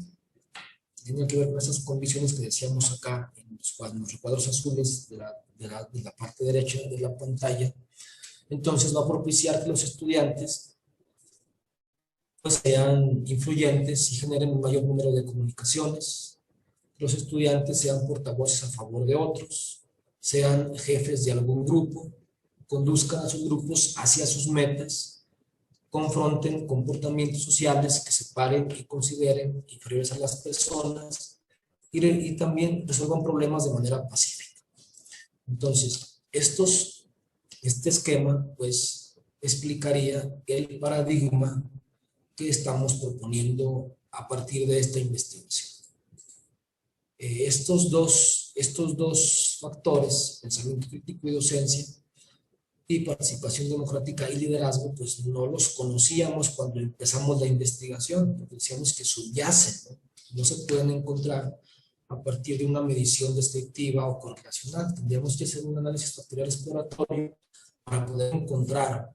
tiene que ver con esas condiciones que decíamos acá en los recuadros azules de la parte derecha de la pantalla. Entonces va a propiciar que los estudiantes pues sean influyentes y generen un mayor número de comunicaciones, los estudiantes sean portavoces a favor de otros, sean jefes de algún grupo, conduzcan a sus grupos hacia sus metas, confronten comportamientos sociales que separen y consideren inferiores a las personas y también resuelvan problemas de manera pacífica. Entonces, este esquema pues explicaría el paradigma que estamos proponiendo a partir de esta investigación. Estos dos factores, pensamiento crítico y docencia, y participación democrática y liderazgo, pues no los conocíamos cuando empezamos la investigación, porque decíamos que subyacen, no se pueden encontrar a partir de una medición descriptiva o correlacional. Tendríamos que hacer un análisis factorial exploratorio para poder encontrar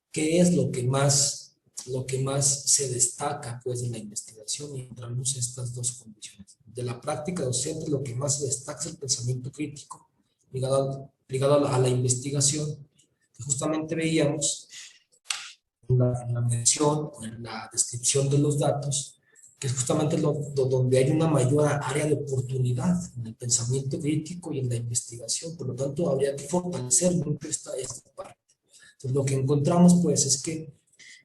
qué es lo que más se destaca pues en la investigación, y encontramos estas dos condiciones. De la práctica docente, lo que más se destaca es el pensamiento crítico ligado a la investigación, que justamente veíamos en la mención o en la descripción de los datos, que es justamente donde hay una mayor área de oportunidad en el pensamiento crítico y en la investigación. Por lo tanto, habría que fortalecer mucho esta parte. Entonces, lo que encontramos pues es que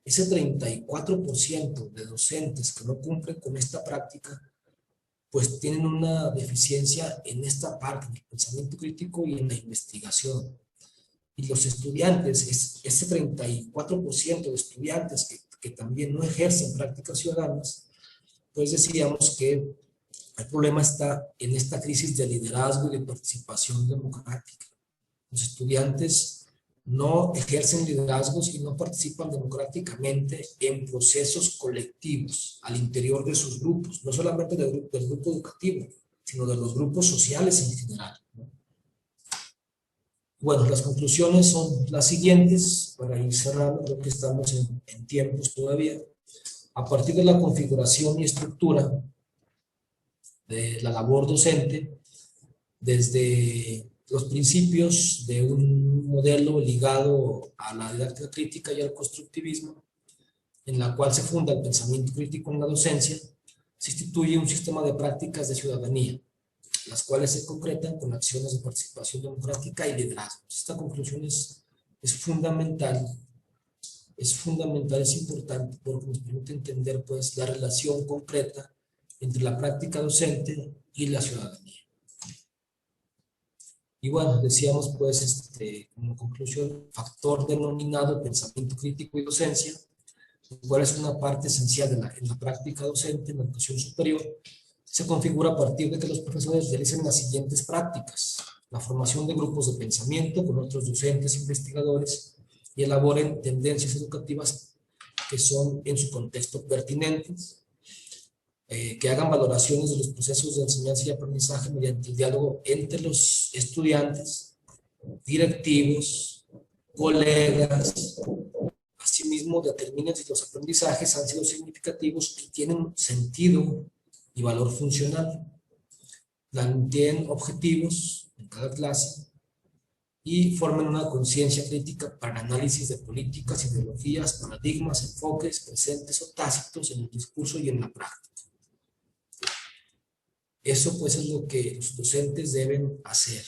ese 34% de docentes que no cumplen con esta práctica pues tienen una deficiencia en esta parte, en el pensamiento crítico y en la investigación. Y los estudiantes, ese 34% de estudiantes que también no ejercen prácticas ciudadanas, pues decíamos que el problema está en esta crisis de liderazgo y de participación democrática. Los estudiantes no ejercen liderazgos y no participan democráticamente en procesos colectivos al interior de sus grupos, no solamente del grupo educativo, sino de los grupos sociales en general, ¿no? Bueno, las conclusiones son las siguientes, para ir cerrando, creo que estamos en tiempos todavía. A partir de la configuración y estructura de la labor docente, desde los principios de un modelo ligado a la didáctica crítica y al constructivismo, en la cual se funda el pensamiento crítico en la docencia, se instituye un sistema de prácticas de ciudadanía, las cuales se concretan con acciones de participación democrática y liderazgo. Esta conclusión es fundamental, es importante, porque nos permite entender pues la relación concreta entre la práctica docente y la ciudadanía. Y bueno, decíamos pues, como conclusión, factor denominado pensamiento crítico y docencia, el cual es una parte esencial en la práctica docente, en la educación superior, se configura a partir de que los profesores realicen las siguientes prácticas: la formación de grupos de pensamiento con otros docentes investigadores y elaboren tendencias educativas que son en su contexto pertinentes, que hagan valoraciones de los procesos de enseñanza y aprendizaje mediante el diálogo entre los estudiantes, directivos, colegas. Asimismo, determinen si los aprendizajes han sido significativos y tienen sentido y valor funcional. Planteen objetivos en cada clase y formen una conciencia crítica para el análisis de políticas, ideologías, paradigmas, enfoques presentes o tácitos en el discurso y en la práctica. Eso pues es lo que los docentes deben hacer.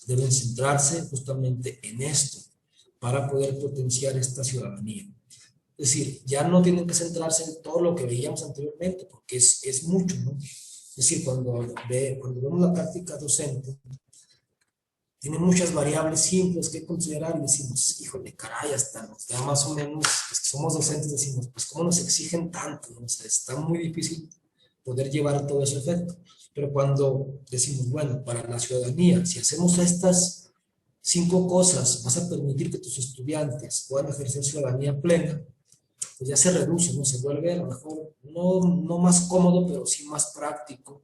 Deben centrarse justamente en esto para poder potenciar esta ciudadanía. Es decir, ya no tienen que centrarse en todo lo que veíamos anteriormente, porque es mucho, ¿no? Es decir, cuando vemos la práctica docente, tiene muchas variables simples que considerar y decimos, híjole, caray, hasta nos da más o menos, los que somos docentes decimos, pues cómo nos exigen tanto, ¿no? O sea, está muy difícil poder llevar todo ese efecto. Pero cuando decimos, bueno, para la ciudadanía, si hacemos estas 5 cosas, vas a permitir que tus estudiantes puedan ejercer ciudadanía plena, pues ya se reduce, ¿no? Se vuelve a lo mejor no más cómodo, pero sí más práctico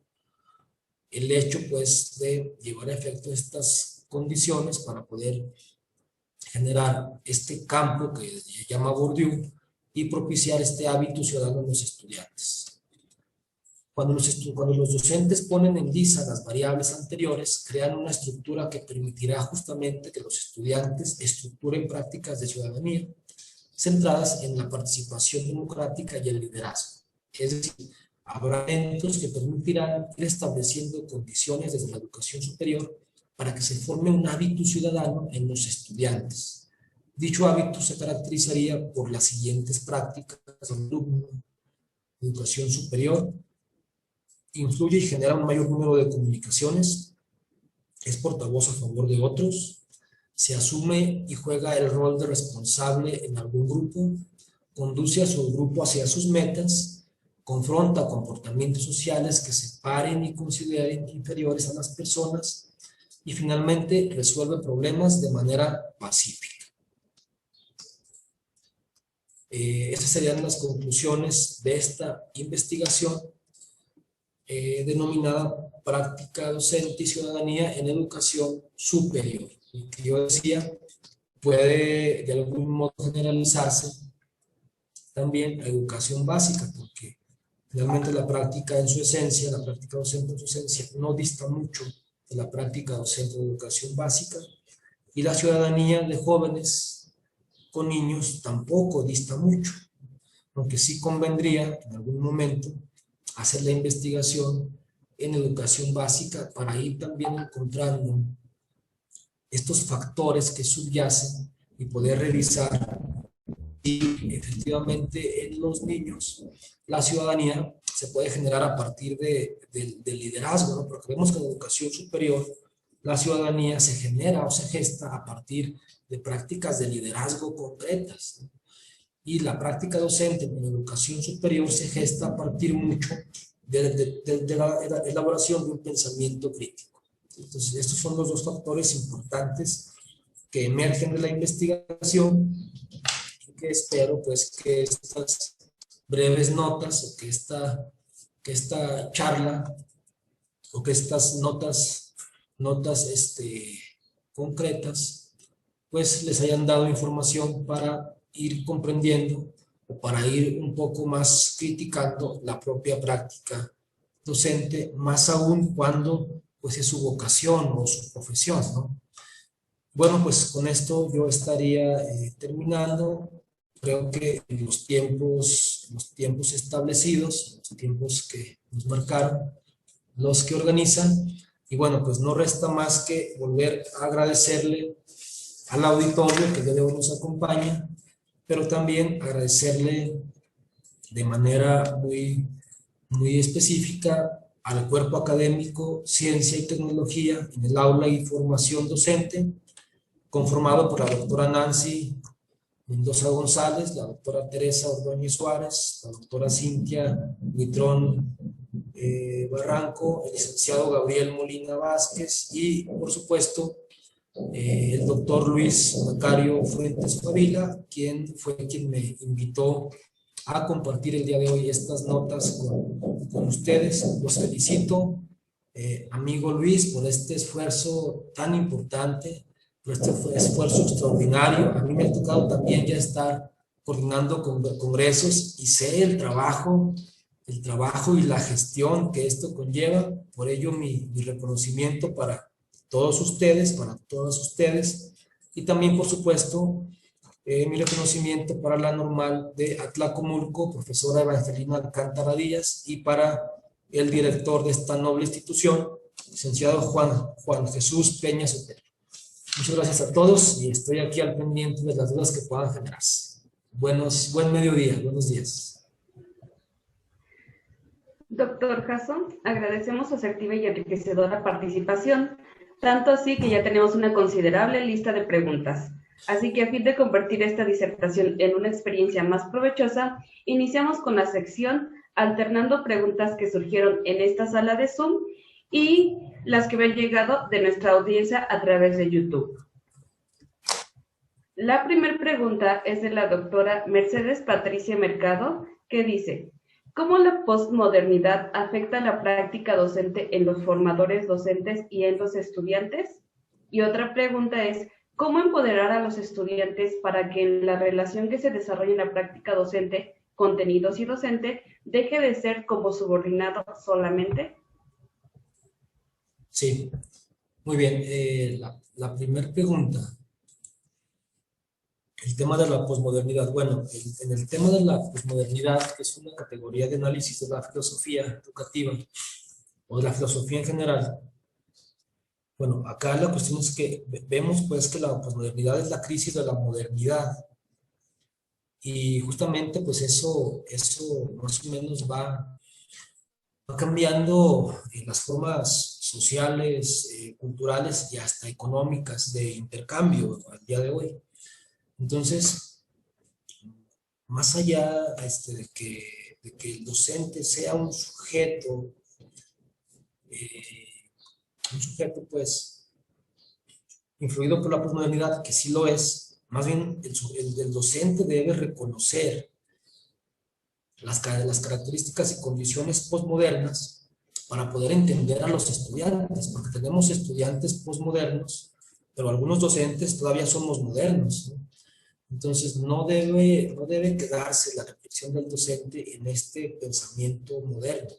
el hecho, pues, de llevar a efecto estas condiciones para poder generar este campo que llama Bourdieu y propiciar este hábito ciudadano en los estudiantes. Cuando los docentes ponen en lisa las variables anteriores, crean una estructura que permitirá justamente que los estudiantes estructuren prácticas de ciudadanía centradas en la participación democrática y el liderazgo. Es decir, habrá elementos que permitirán ir estableciendo condiciones desde la educación superior para que se forme un hábito ciudadano en los estudiantes. Dicho hábito se caracterizaría por las siguientes prácticas: alumno, educación superior, influye y genera un mayor número de comunicaciones, es portavoz a favor de otros, se asume y juega el rol de responsable en algún grupo, conduce a su grupo hacia sus metas, confronta comportamientos sociales que separen y consideren inferiores a las personas y finalmente resuelve problemas de manera pacífica. Estas serían las conclusiones de esta investigación denominada práctica docente y ciudadanía en educación superior. Y que yo decía, puede de algún modo generalizarse también a educación básica, porque realmente la práctica en su esencia, la práctica docente en su esencia, no dista mucho de la práctica docente de educación básica, y la ciudadanía de jóvenes con niños tampoco dista mucho, aunque sí convendría en algún momento hacer la investigación en educación básica para ir también encontrando estos factores que subyacen y poder revisar si efectivamente en los niños la ciudadanía se puede generar a partir del liderazgo, ¿no? Porque vemos que en la educación superior la ciudadanía se genera o se gesta a partir de prácticas de liderazgo concretas, ¿no? Y la práctica docente en la educación superior se gesta a partir mucho de la elaboración de un pensamiento crítico. Entonces, estos son los 2 factores importantes que emergen de la investigación y que espero pues que estas breves notas o que esta charla o que estas notas concretas pues les hayan dado información para ir comprendiendo o para ir un poco más criticando la propia práctica docente, más aún cuando pues es su vocación o su profesión, ¿no? Bueno, pues con esto yo estaría terminando. Creo que en los tiempos establecidos, los tiempos que nos marcaron los que organizan, y bueno, pues no resta más que volver a agradecerle al auditorio que el día de hoy nos acompaña, pero también agradecerle de manera muy específica al cuerpo académico Ciencia y Tecnología en el aula y formación docente, conformado por la doctora Nancy Mendoza González, la doctora Teresa Ordóñez Suárez, la doctora Cintia Buitrón Barranco, el licenciado Gabriel Molina Vázquez y, por supuesto, el doctor Luis Macario Fuentes Favila, quien fue quien me invitó a compartir el día de hoy estas notas con ustedes. Los felicito, amigo Luis, por este esfuerzo tan importante, por este esfuerzo extraordinario. A mí me ha tocado también ya estar coordinando con congresos y sé el trabajo y la gestión que esto conlleva. Por ello mi reconocimiento para todos ustedes, para todas ustedes, y también, por supuesto, mi reconocimiento para la normal de Atlacomulco, profesora Evangelina Alcántara Díaz, y para el director de esta noble institución, licenciado Juan Jesús Peña Sotelo. Muchas gracias a todos y estoy aquí al pendiente de las dudas que puedan generarse. Buen mediodía, buenos días. Doctor Jasso, agradecemos su asertiva y enriquecedora participación, tanto así que ya tenemos una considerable lista de preguntas. Así que a fin de convertir esta disertación en una experiencia más provechosa, iniciamos con la sección alternando preguntas que surgieron en esta sala de Zoom y las que han llegado de nuestra audiencia a través de YouTube. La primera pregunta es de la doctora Mercedes Patricia Mercado, que dice: ¿cómo la posmodernidad afecta la práctica docente en los formadores docentes y en los estudiantes? Y otra pregunta es: ¿cómo empoderar a los estudiantes para que en la relación que se desarrolla en la práctica docente, contenidos y docente, deje de ser como subordinado solamente? Sí, muy bien. La primera pregunta, el tema de la posmodernidad. Bueno, en el tema de la posmodernidad, que es una categoría de análisis de la filosofía educativa o de la filosofía en general, bueno, acá la cuestión es que vemos pues que la posmodernidad es la crisis de la modernidad, y justamente pues eso más o menos va cambiando las formas sociales, culturales y hasta económicas de intercambio al día de hoy. Entonces, más allá de que el docente sea un sujeto pues influido por la posmodernidad, que sí lo es, más bien el docente debe reconocer las características y condiciones posmodernas para poder entender a los estudiantes, porque tenemos estudiantes posmodernos, pero algunos docentes todavía somos modernos, ¿no? Entonces no debe quedarse la reflexión del docente en este pensamiento moderno.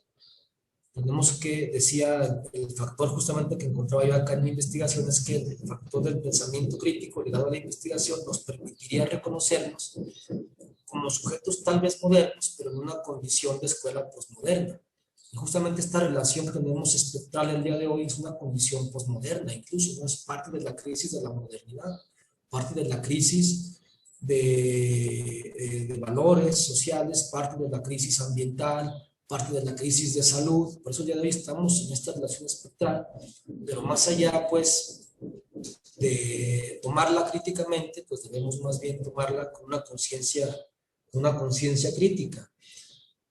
Tenemos que, decía, el factor justamente que encontraba yo acá en mi investigación es que el factor del pensamiento crítico ligado a la investigación nos permitiría reconocernos como sujetos tal vez modernos, pero en una condición de escuela posmoderna. Y justamente esta relación que tenemos espectral el día de hoy es una condición posmoderna, incluso no es parte de la crisis de la modernidad, parte de la crisis de valores sociales, parte de la crisis ambiental, parte de la crisis de salud. Por eso el día de hoy estamos en esta relación espectral, pero más allá pues de tomarla críticamente, pues debemos más bien tomarla con una conciencia crítica.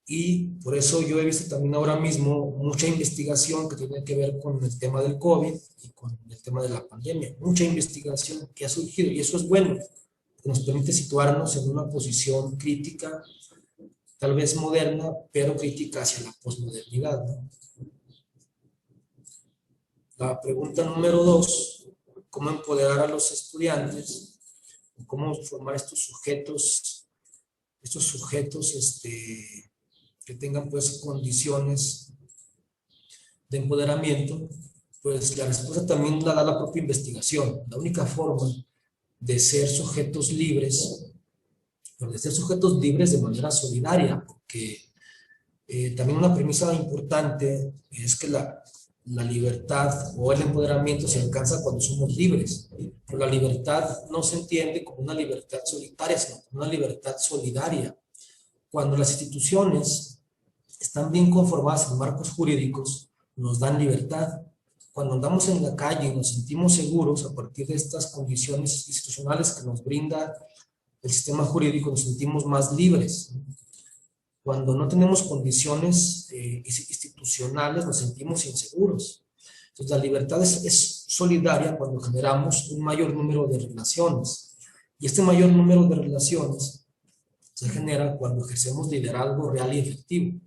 Y por eso yo he visto también ahora mismo mucha investigación que tiene que ver con el tema del COVID y con el tema de la pandemia. Mucha investigación que ha surgido, y eso es bueno, que nos permite situarnos en una posición crítica, tal vez moderna, pero crítica hacia la posmodernidad, ¿no? La pregunta número 2, ¿cómo empoderar a los estudiantes? ¿Cómo formar estos sujetos que tengan pues condiciones de empoderamiento? Pues la respuesta también la da la propia investigación. La única forma de ser sujetos libres, pero de ser sujetos libres de manera solidaria, porque también una premisa importante es que la libertad o el empoderamiento se alcanza cuando somos libres. Pero la libertad no se entiende como una libertad solitaria, sino como una libertad solidaria. Cuando las instituciones están bien conformadas en marcos jurídicos, nos dan libertad. Cuando andamos en la calle y nos sentimos seguros a partir de estas condiciones institucionales que nos brinda el sistema jurídico, nos sentimos más libres. Cuando no tenemos condiciones institucionales, nos sentimos inseguros. Entonces, la libertad es solidaria cuando generamos un mayor número de relaciones. Y este mayor número de relaciones se genera cuando ejercemos liderazgo real y efectivo.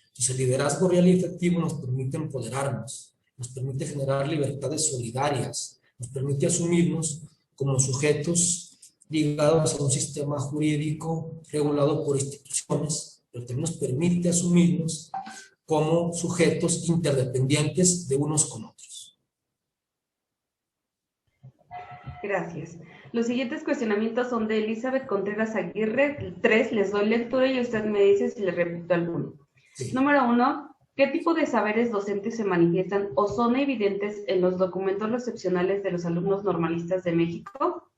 Entonces, el liderazgo real y efectivo nos permite empoderarnos, nos permite generar libertades solidarias, nos permite asumirnos como sujetos ligados a un sistema jurídico regulado por instituciones, pero también nos permite asumirnos como sujetos interdependientes de unos con otros. Gracias. Los siguientes cuestionamientos son de Elizabeth Contreras Aguirre. 3, les doy lectura y usted me dice si le repito alguno. Sí. Número 1, ¿qué tipo de saberes docentes se manifiestan o son evidentes en los documentos recepcionales de los alumnos normalistas de México?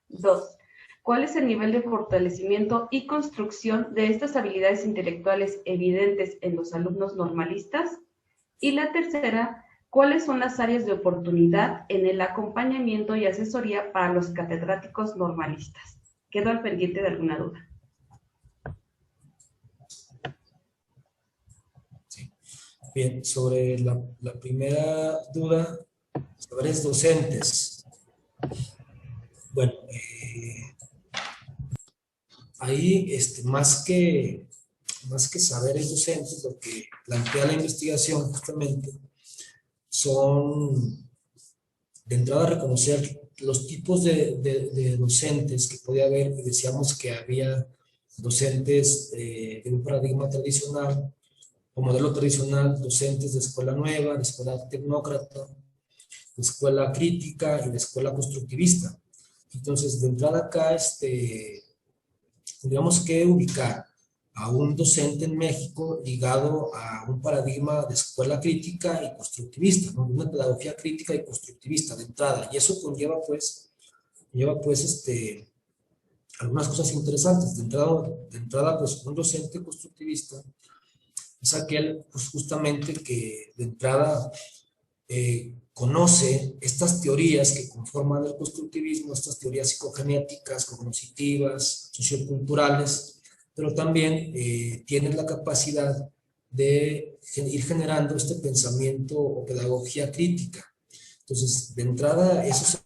2, ¿cuál es el nivel de fortalecimiento y construcción de estas habilidades intelectuales evidentes en los alumnos normalistas? Y la tercera, ¿cuáles son las áreas de oportunidad en el acompañamiento y asesoría para los catedráticos normalistas? Quedo al pendiente de alguna duda. Sí. Bien, sobre la primera duda, saberes docentes. Bueno, ahí más que saberes docentes, lo que plantea la investigación justamente son, de entrada, reconocer los tipos de docentes que podía haber, y decíamos que había docentes de un paradigma tradicional, o modelo tradicional, docentes de escuela nueva, de escuela tecnócrata, de escuela crítica y de escuela constructivista. Entonces, de entrada acá, tendríamos que ubicar a un docente en México ligado a un paradigma de escuela crítica y constructivista, ¿no? Una pedagogía crítica y constructivista de entrada, y eso conlleva pues algunas cosas interesantes. De entrada pues un docente constructivista es aquel pues justamente que de entrada conoce estas teorías que conforman el constructivismo, estas teorías psicogenéticas, cognitivas, socioculturales, pero también tienen la capacidad de ir generando este pensamiento o pedagogía crítica. Entonces, de entrada, eso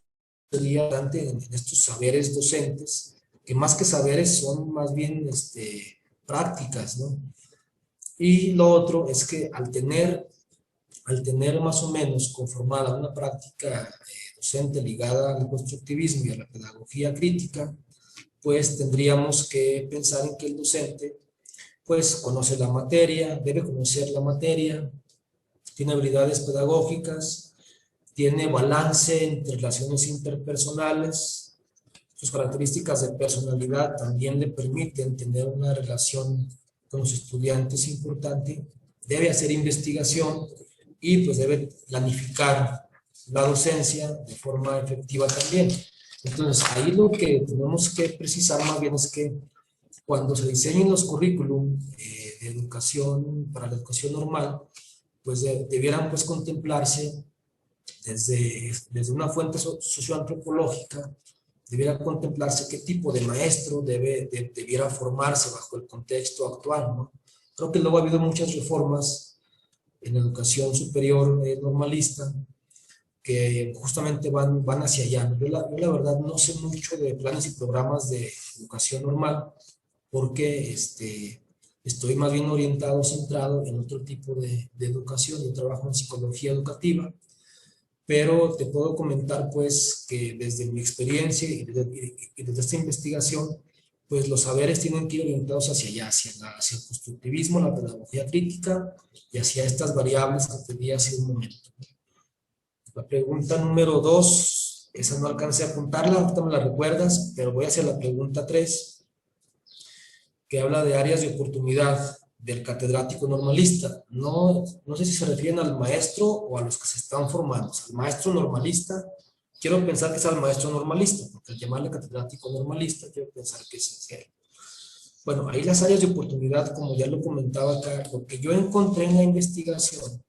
sería importante en estos saberes docentes, que más que saberes son más bien prácticas, ¿no? Y lo otro es que al tener más o menos conformada una práctica docente ligada al constructivismo y a la pedagogía crítica, pues tendríamos que pensar en que el docente pues conoce la materia, debe conocer la materia, tiene habilidades pedagógicas, tiene balance entre relaciones interpersonales, sus características de personalidad también le permiten tener una relación con los estudiantes importante, debe hacer investigación y pues debe planificar la docencia de forma efectiva también. Entonces, ahí lo que tenemos que precisar más bien es que cuando se diseñen los currículum de educación para la educación normal, pues debieran pues contemplarse desde una fuente socioantropológica, debiera contemplarse qué tipo de maestro debiera formarse bajo el contexto actual, ¿no? Creo que luego ha habido muchas reformas en educación superior normalista que justamente van hacia allá. Yo la verdad no sé mucho de planes y programas de educación normal porque estoy más bien orientado, centrado en otro tipo de educación. Yo trabajo en psicología educativa, pero te puedo comentar pues que desde mi experiencia y desde esta investigación, pues los saberes tienen que ir orientados hacia allá, hacia el constructivismo, la pedagogía crítica y hacia estas variables que te di hace un momento. La pregunta número 2, esa no alcancé a apuntarla, ahorita me la recuerdas, pero voy hacia la pregunta 3, que habla de áreas de oportunidad del catedrático normalista. No sé si se refieren al maestro o a los que se están formando. Al maestro normalista, quiero pensar que es al maestro normalista, porque al llamarle catedrático normalista, quiero pensar que es en serio. Bueno, ahí las áreas de oportunidad, como ya lo comentaba acá, lo que yo encontré en la investigación,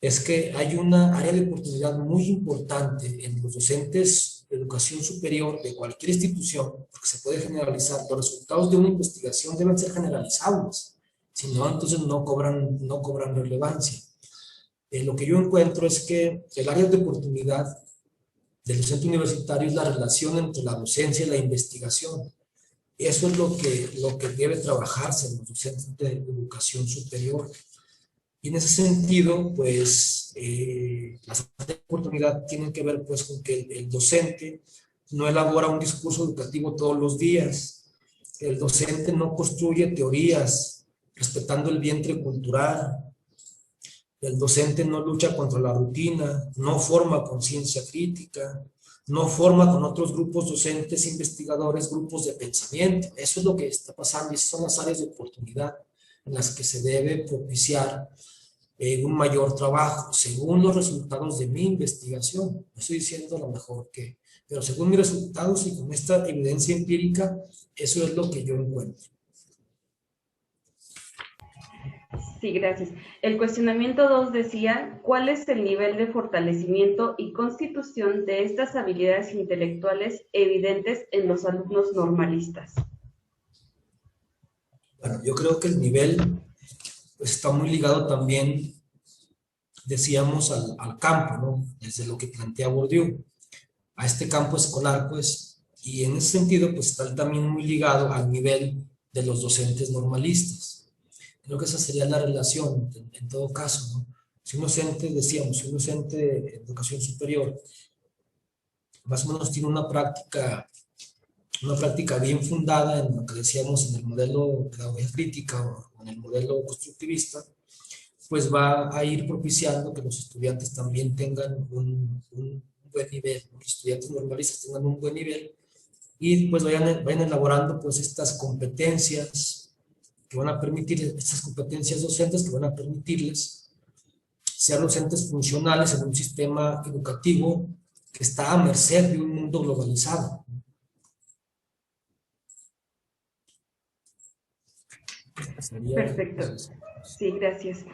es que hay una área de oportunidad muy importante en los docentes de educación superior de cualquier institución, porque se puede generalizar, los resultados de una investigación deben ser generalizables, si no, entonces no cobran relevancia. Lo que yo encuentro es que el área de oportunidad del docente universitario es la relación entre la docencia y la investigación. Eso es lo que debe trabajarse en los docentes de educación superior. Y en ese sentido, pues, las áreas de oportunidad tienen que ver, pues, con que el docente no elabora un discurso educativo todos los días. El docente no construye teorías respetando el vientre cultural. El docente no lucha contra la rutina, no forma conciencia crítica, no forma con otros grupos docentes, investigadores, grupos de pensamiento. Eso es lo que está pasando y esas son las áreas de oportunidad en las que se debe propiciar un mayor trabajo, según los resultados de mi investigación. No estoy diciendo lo mejor que, pero según mis resultados y con esta evidencia empírica, eso es lo que yo encuentro. Sí, gracias. El cuestionamiento 2 decía, ¿cuál es el nivel de fortalecimiento y constitución de estas habilidades intelectuales evidentes en los alumnos normalistas? Bueno, yo creo que el nivel pues, está muy ligado también, decíamos, al campo, ¿no? Desde lo que plantea Bourdieu, a este campo escolar, pues, y en ese sentido, pues, está también muy ligado al nivel de los docentes normalistas. Creo que esa sería la relación en todo caso, ¿no? Si un docente, decíamos, si un docente de educación superior más o menos tiene una práctica bien fundada en lo que decíamos en el modelo de pedagogía crítica o en el modelo constructivista, pues va a ir propiciando que los estudiantes también tengan un buen nivel, los estudiantes normalistas tengan un buen nivel y pues vayan elaborando pues estas competencias que van a permitir, estas competencias docentes que van a permitirles ser docentes funcionales en un sistema educativo que está a merced de un mundo globalizado. Perfecto. Sí, gracias.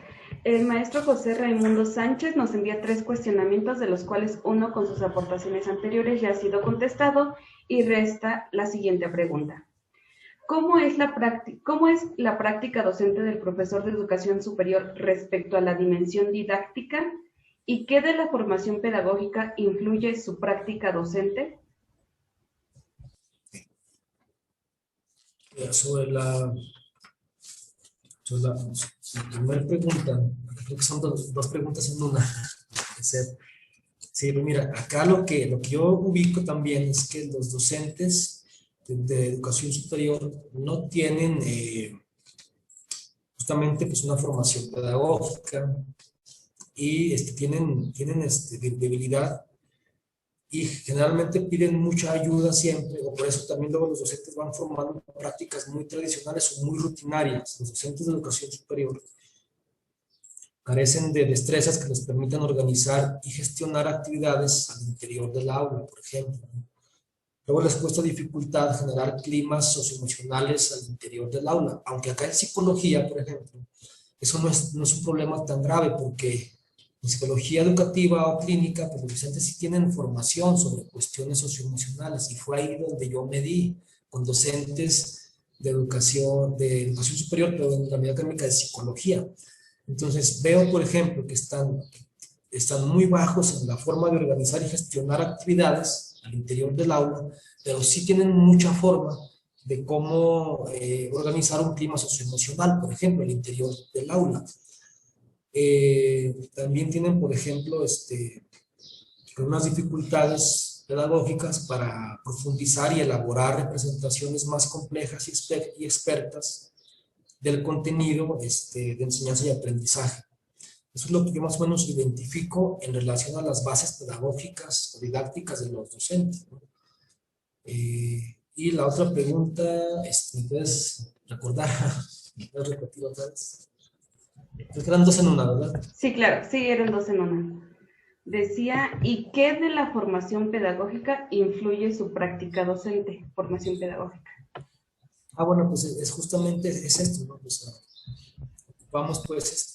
El maestro José Raimundo Sánchez nos envía 3 cuestionamientos, de los cuales uno con sus aportaciones anteriores ya ha sido contestado y resta la siguiente pregunta. ¿Cómo es la práctica docente del profesor de educación superior respecto a la dimensión didáctica? ¿Y qué de la formación pedagógica influye su práctica docente? Sobre la primera pregunta, creo que son dos preguntas en una. Sí, pues mira, acá lo que yo ubico también es que los docentes de educación superior no tienen justamente pues una formación pedagógica y tienen debilidad y generalmente piden mucha ayuda siempre, o por eso también luego los docentes van formando prácticas muy tradicionales o muy rutinarias. Los docentes de educación superior carecen de destrezas que les permitan organizar y gestionar actividades al interior del aula, por ejemplo. Luego les cuesta dificultad generar climas socioemocionales al interior del aula, aunque acá en psicología, por ejemplo, eso no es un problema tan grave porque en psicología educativa o clínica, pues los docentes sí tienen formación sobre cuestiones socioemocionales y fue ahí donde yo me di con docentes de educación superior, pero en la unidad académica de psicología. Entonces veo, por ejemplo, que están muy bajos en la forma de organizar y gestionar actividades al interior del aula, pero sí tienen mucha forma de cómo organizar un clima socioemocional, por ejemplo, al interior del aula. También tienen, por ejemplo, unas dificultades pedagógicas para profundizar y elaborar representaciones más complejas y expertas del contenido de enseñanza y aprendizaje. Eso es lo que yo más o menos identifico en relación a las bases pedagógicas o didácticas de los docentes, ¿no? Y la otra pregunta, ¿me puedes recordar? ¿Me puedes repetir otra vez? Creo que eran 2 en 1, ¿verdad? Sí, claro, sí, eran 2 en 1. Decía, ¿y qué de la formación pedagógica influye su práctica docente? Formación pedagógica. Bueno, pues es justamente esto, ¿no? Pues, vamos, pues,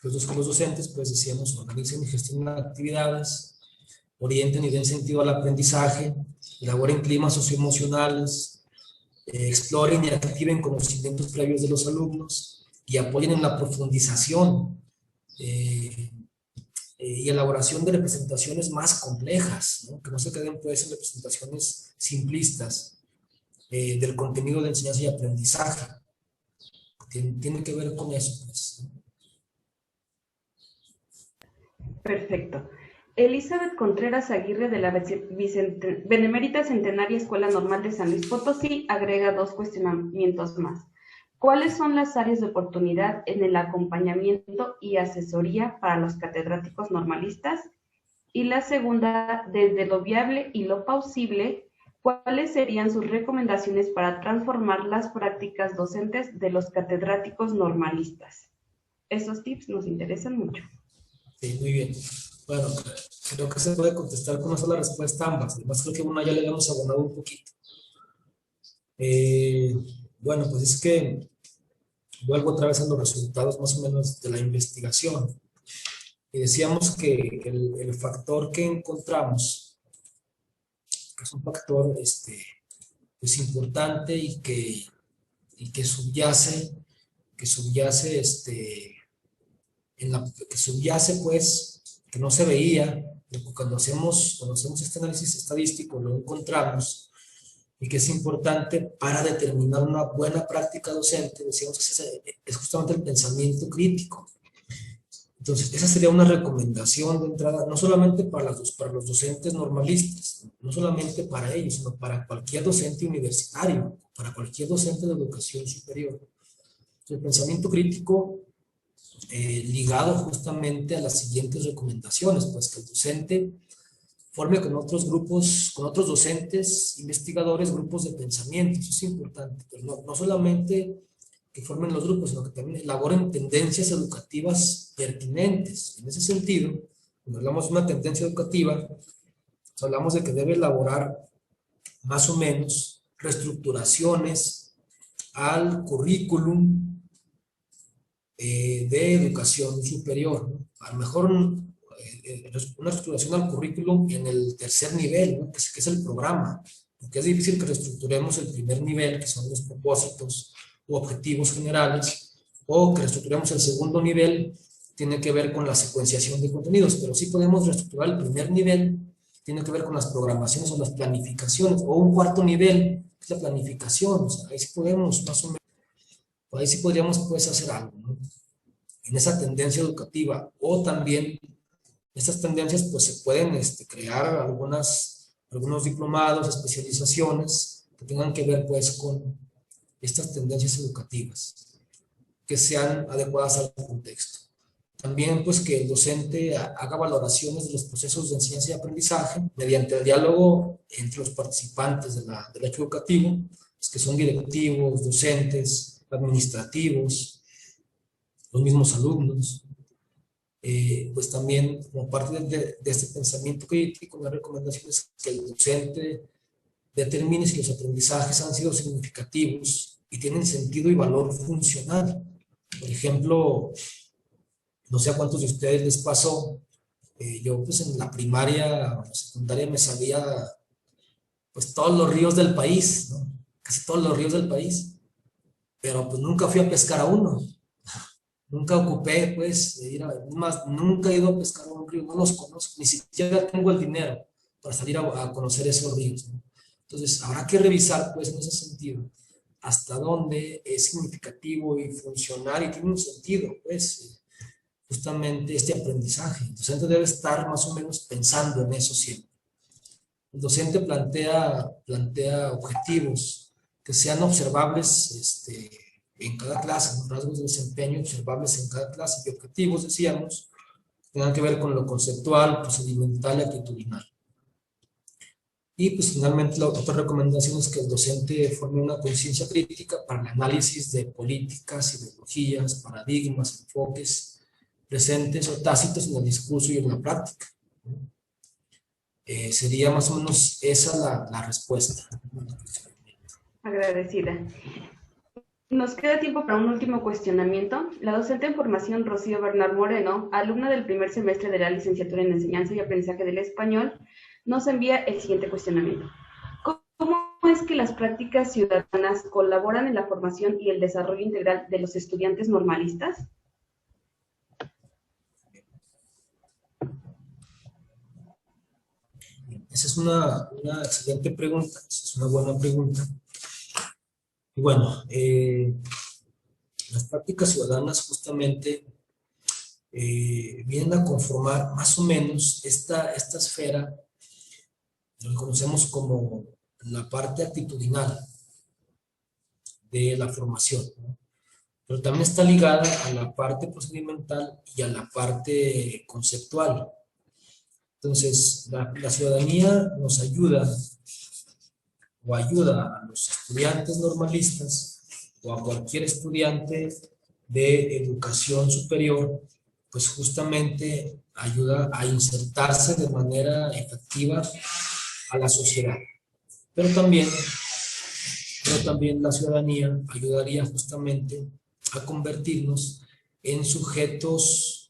los docentes, pues, decíamos, organizan y gestionan actividades, orienten y den sentido al aprendizaje, elaboren climas socioemocionales, exploren y activen conocimientos previos de los alumnos y apoyen en la profundización y elaboración de representaciones más complejas, ¿no? Que no se queden pues en representaciones simplistas del contenido de enseñanza y aprendizaje. Tiene que ver con eso, pues. Perfecto. Elizabeth Contreras Aguirre, de la Benemérita Centenaria Escuela Normal de San Luis Potosí, agrega 2 cuestionamientos más. ¿Cuáles son las áreas de oportunidad en el acompañamiento y asesoría para los catedráticos normalistas? Y la segunda, desde lo viable y lo plausible, ¿cuáles serían sus recomendaciones para transformar las prácticas docentes de los catedráticos normalistas? Esos tips nos interesan mucho. Sí, muy bien. Bueno, creo que se puede contestar con una sola respuesta a ambas. Además, creo que una ya le hemos abonado un poquito. Bueno, pues es que vuelvo otra vez a los resultados más o menos de la investigación. Y decíamos que el factor que encontramos, que es un factor pues importante y que subyace pues, que no se veía, cuando hacemos este análisis estadístico lo encontramos, y que es importante para determinar una buena práctica docente, decíamos que es justamente el pensamiento crítico. Entonces, esa sería una recomendación de entrada, no solamente para los docentes normalistas, no solamente para ellos, sino para cualquier docente universitario, para cualquier docente de educación superior. El pensamiento crítico ligado justamente a las siguientes recomendaciones, pues que el docente forme con otros grupos, con otros docentes, investigadores, grupos de pensamiento. Eso es importante, pero no solamente que formen los grupos, sino que también elaboren tendencias educativas pertinentes. En ese sentido, cuando hablamos de una tendencia educativa, hablamos de que debe elaborar más o menos reestructuraciones al currículum de educación superior, ¿no? A lo mejor una reestructuración al currículum en el tercer nivel, ¿no? que es el programa, porque es difícil que reestructuremos el primer nivel, que son los propósitos u objetivos generales, o que reestructuremos el segundo nivel, tiene que ver con la secuenciación de contenidos, pero sí podemos reestructurar el primer nivel, tiene que ver con las programaciones o las planificaciones, o un cuarto nivel, que es la planificación. O sea, ahí sí podemos más o menos, ahí sí podríamos pues hacer algo, ¿no? En esa tendencia educativa, o también estas tendencias pues se pueden crear algunos diplomados, especializaciones que tengan que ver pues con estas tendencias educativas, que sean adecuadas al contexto. También pues que el docente haga valoraciones de los procesos de enseñanza y aprendizaje mediante el diálogo entre los participantes del hecho educativo, pues, que son directivos, docentes, administrativos, los mismos alumnos. Pues también como parte de este pensamiento crítico, la recomendación es que el docente determine si los aprendizajes han sido significativos y tienen sentido y valor funcional. Por ejemplo, no sé a cuántos de ustedes les pasó, yo pues en la primaria o secundaria me sabía pues todos los ríos del país, ¿no? Casi todos los ríos del país, pero pues nunca fui a pescar a uno. Nunca ocupé, pues, de ir más, nunca he ido a pescar a un río, no los conozco, ni siquiera tengo el dinero para salir a conocer esos ríos, ¿no? Entonces, habrá que revisar, pues, en ese sentido, hasta dónde es significativo y funcional y tiene un sentido, pues, justamente este aprendizaje. El docente debe estar más o menos pensando en eso siempre. El docente plantea objetivos que sean observables, en cada clase, los rasgos de desempeño observables en cada clase, y objetivos, decíamos, tengan que ver con lo conceptual, procedimental y actitudinal. Y pues finalmente la otra recomendación es que el docente forme una conciencia crítica para el análisis de políticas, ideologías, paradigmas, enfoques presentes o tácitos en el discurso y en la práctica. Sería más o menos esa la respuesta. Agradecida. Nos queda tiempo para un último cuestionamiento. La docente en formación Rocío Bernal Moreno, alumna del primer semestre de la licenciatura en Enseñanza y Aprendizaje del Español, nos envía el siguiente cuestionamiento. ¿Cómo es que las prácticas ciudadanas colaboran en la formación y el desarrollo integral de los estudiantes normalistas? Esa es una excelente pregunta, esa es una buena pregunta. Y bueno, las prácticas ciudadanas justamente vienen a conformar más o menos esta esfera, lo que conocemos como la parte actitudinal de la formación, ¿no? Pero también está ligada a la parte procedimental y a la parte conceptual. Entonces, la ciudadanía nos ayuda o ayuda a los estudiantes normalistas o a cualquier estudiante de educación superior, pues justamente ayuda a insertarse de manera efectiva a la sociedad. Pero también la ciudadanía ayudaría justamente a convertirnos en sujetos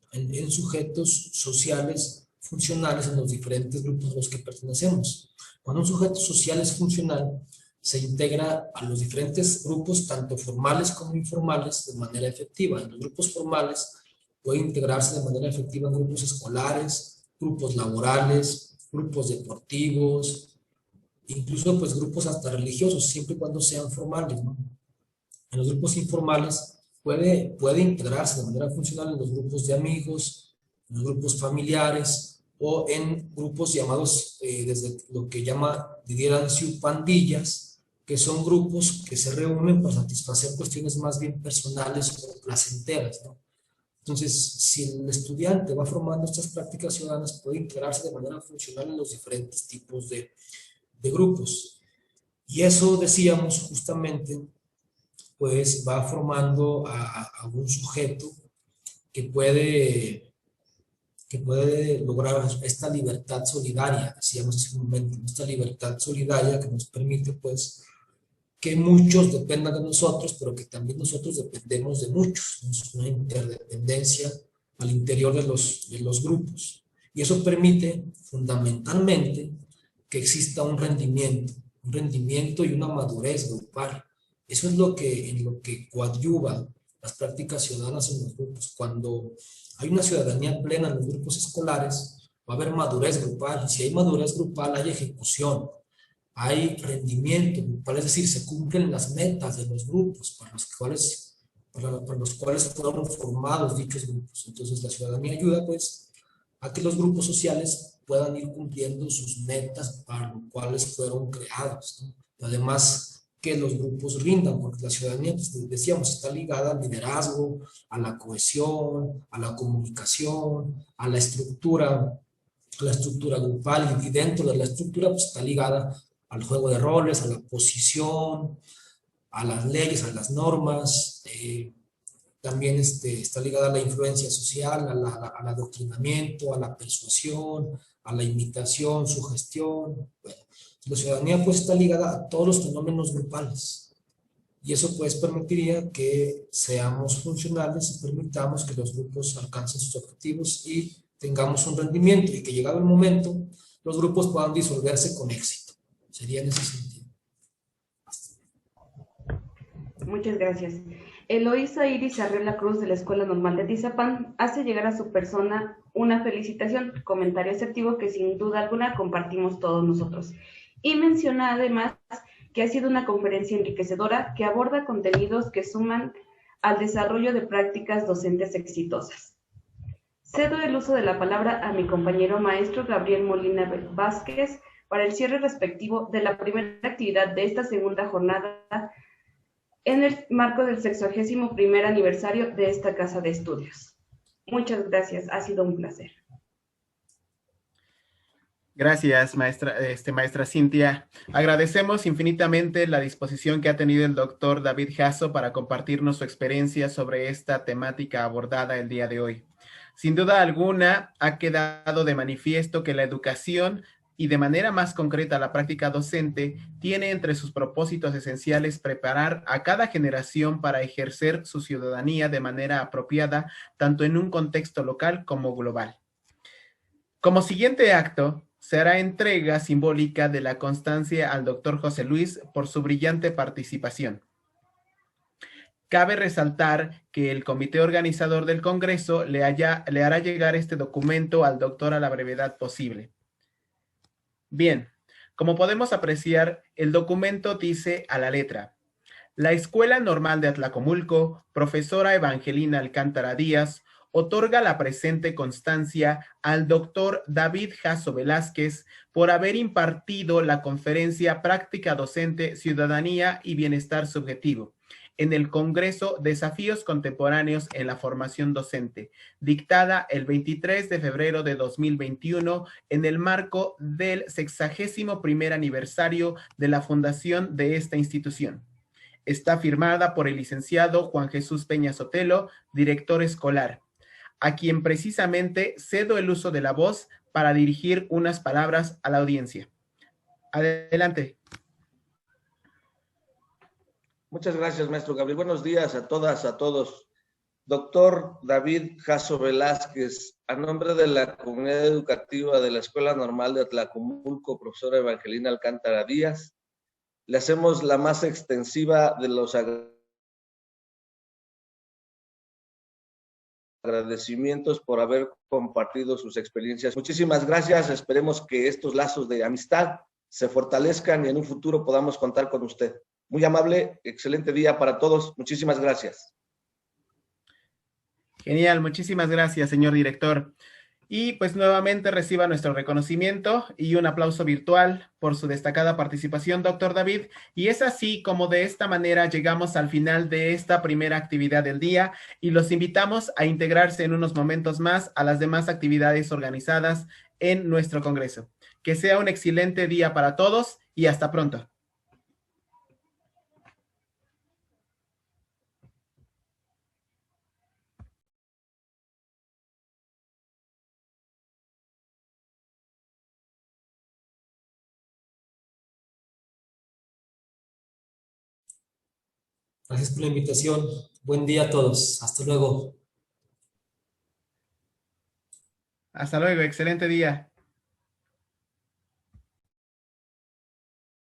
sociales funcionales en los diferentes grupos a los que pertenecemos. Cuando un sujeto social es funcional, se integra a los diferentes grupos, tanto formales como informales, de manera efectiva. En los grupos formales puede integrarse de manera efectiva en grupos escolares, grupos laborales, grupos deportivos, incluso pues grupos hasta religiosos, siempre y cuando sean formales, ¿no? En los grupos informales puede integrarse de manera funcional en los grupos de amigos, en los grupos familiares o en grupos llamados, desde lo que Didier Ansiu, pandillas, que son grupos que se reúnen para satisfacer cuestiones más bien personales o placenteras, ¿no? Entonces, si el estudiante va formando estas prácticas ciudadanas, puede integrarse de manera funcional en los diferentes tipos de grupos. Y eso, decíamos, justamente, pues va formando a un sujeto que puede lograr esta libertad solidaria, decíamos hace un momento, esta libertad solidaria que nos permite, pues, que muchos dependan de nosotros, pero que también nosotros dependemos de muchos. Es una interdependencia al interior de los grupos. Y eso permite, fundamentalmente, que exista un rendimiento y una madurez grupal. Eso es en lo que coadyuva las prácticas ciudadanas en los grupos. Cuando hay una ciudadanía plena en los grupos escolares, va a haber madurez grupal. Y si hay madurez grupal, hay ejecución, hay rendimiento grupal, es decir, se cumplen las metas de los grupos para los cuales fueron formados dichos grupos. Entonces, la ciudadanía ayuda, pues, a que los grupos sociales puedan ir cumpliendo sus metas para los cuales fueron creados, ¿no? Además, que los grupos rindan, porque la ciudadanía, pues, decíamos, está ligada al liderazgo, a la cohesión, a la comunicación, a la estructura grupal, y dentro de la estructura, pues, está ligada al juego de roles, a la posición, a las leyes, a las normas. También está ligada a la influencia social, al adoctrinamiento, a la persuasión, a la imitación, sugestión. Bueno, la ciudadanía pues está ligada a todos los fenómenos grupales. Y eso pues permitiría que seamos funcionales y permitamos que los grupos alcancen sus objetivos y tengamos un rendimiento, y que llegado el momento los grupos puedan disolverse con éxito. Sería en ese sentido. Muchas gracias. Eloísa Iris Arreola Cruz, de la Escuela Normal de Atizapán, hace llegar a su persona una felicitación, comentario asertivo que sin duda alguna compartimos todos nosotros. Y menciona además que ha sido una conferencia enriquecedora que aborda contenidos que suman al desarrollo de prácticas docentes exitosas. Cedo el uso de la palabra a mi compañero maestro Gabriel Molina Vázquez para el cierre respectivo de la primera actividad de esta segunda jornada en el marco del 61º aniversario de esta casa de estudios. Muchas gracias, ha sido un placer. Gracias, maestra Cintia. Agradecemos infinitamente la disposición que ha tenido el doctor David Jasso para compartirnos su experiencia sobre esta temática abordada el día de hoy. Sin duda alguna, ha quedado de manifiesto que la educación, y de manera más concreta la práctica docente, tiene entre sus propósitos esenciales preparar a cada generación para ejercer su ciudadanía de manera apropiada, tanto en un contexto local como global. Como siguiente acto, Se hará entrega simbólica de la constancia al doctor José Luis por su brillante participación. Cabe resaltar que el comité organizador del Congreso le hará llegar este documento al doctor a la brevedad posible. Bien, como podemos apreciar, el documento dice a la letra: la Escuela Normal de Atlacomulco, profesora Evangelina Alcántara Díaz, otorga la presente constancia al doctor David Jasso Velázquez por haber impartido la conferencia Práctica Docente, Ciudadanía y Bienestar Subjetivo en el Congreso Desafíos Contemporáneos en la Formación Docente, dictada el 23 de febrero de 2021 en el marco del 61º aniversario de la fundación de esta institución. Está firmada por el licenciado Juan Jesús Peña Sotelo, director escolar, a quien precisamente cedo el uso de la voz para dirigir unas palabras a la audiencia. Adelante. Muchas gracias, maestro Gabriel. Buenos días a todas, a todos. Doctor David Jasso Velázquez, a nombre de la comunidad educativa de la Escuela Normal de Atlacomulco, profesora Evangelina Alcántara Díaz, le hacemos la más extensiva de los agradecimientos por haber compartido sus experiencias. Muchísimas gracias. Esperemos que estos lazos de amistad se fortalezcan y en un futuro podamos contar con usted. Muy amable, excelente día para todos. Muchísimas gracias. Genial, muchísimas gracias, señor director. Y pues nuevamente reciba nuestro reconocimiento y un aplauso virtual por su destacada participación, doctor David. Y es así como de esta manera llegamos al final de esta primera actividad del día y los invitamos a integrarse en unos momentos más a las demás actividades organizadas en nuestro Congreso. Que sea un excelente día para todos y hasta pronto. Gracias por la invitación. Buen día a todos. Hasta luego. Hasta luego, excelente día.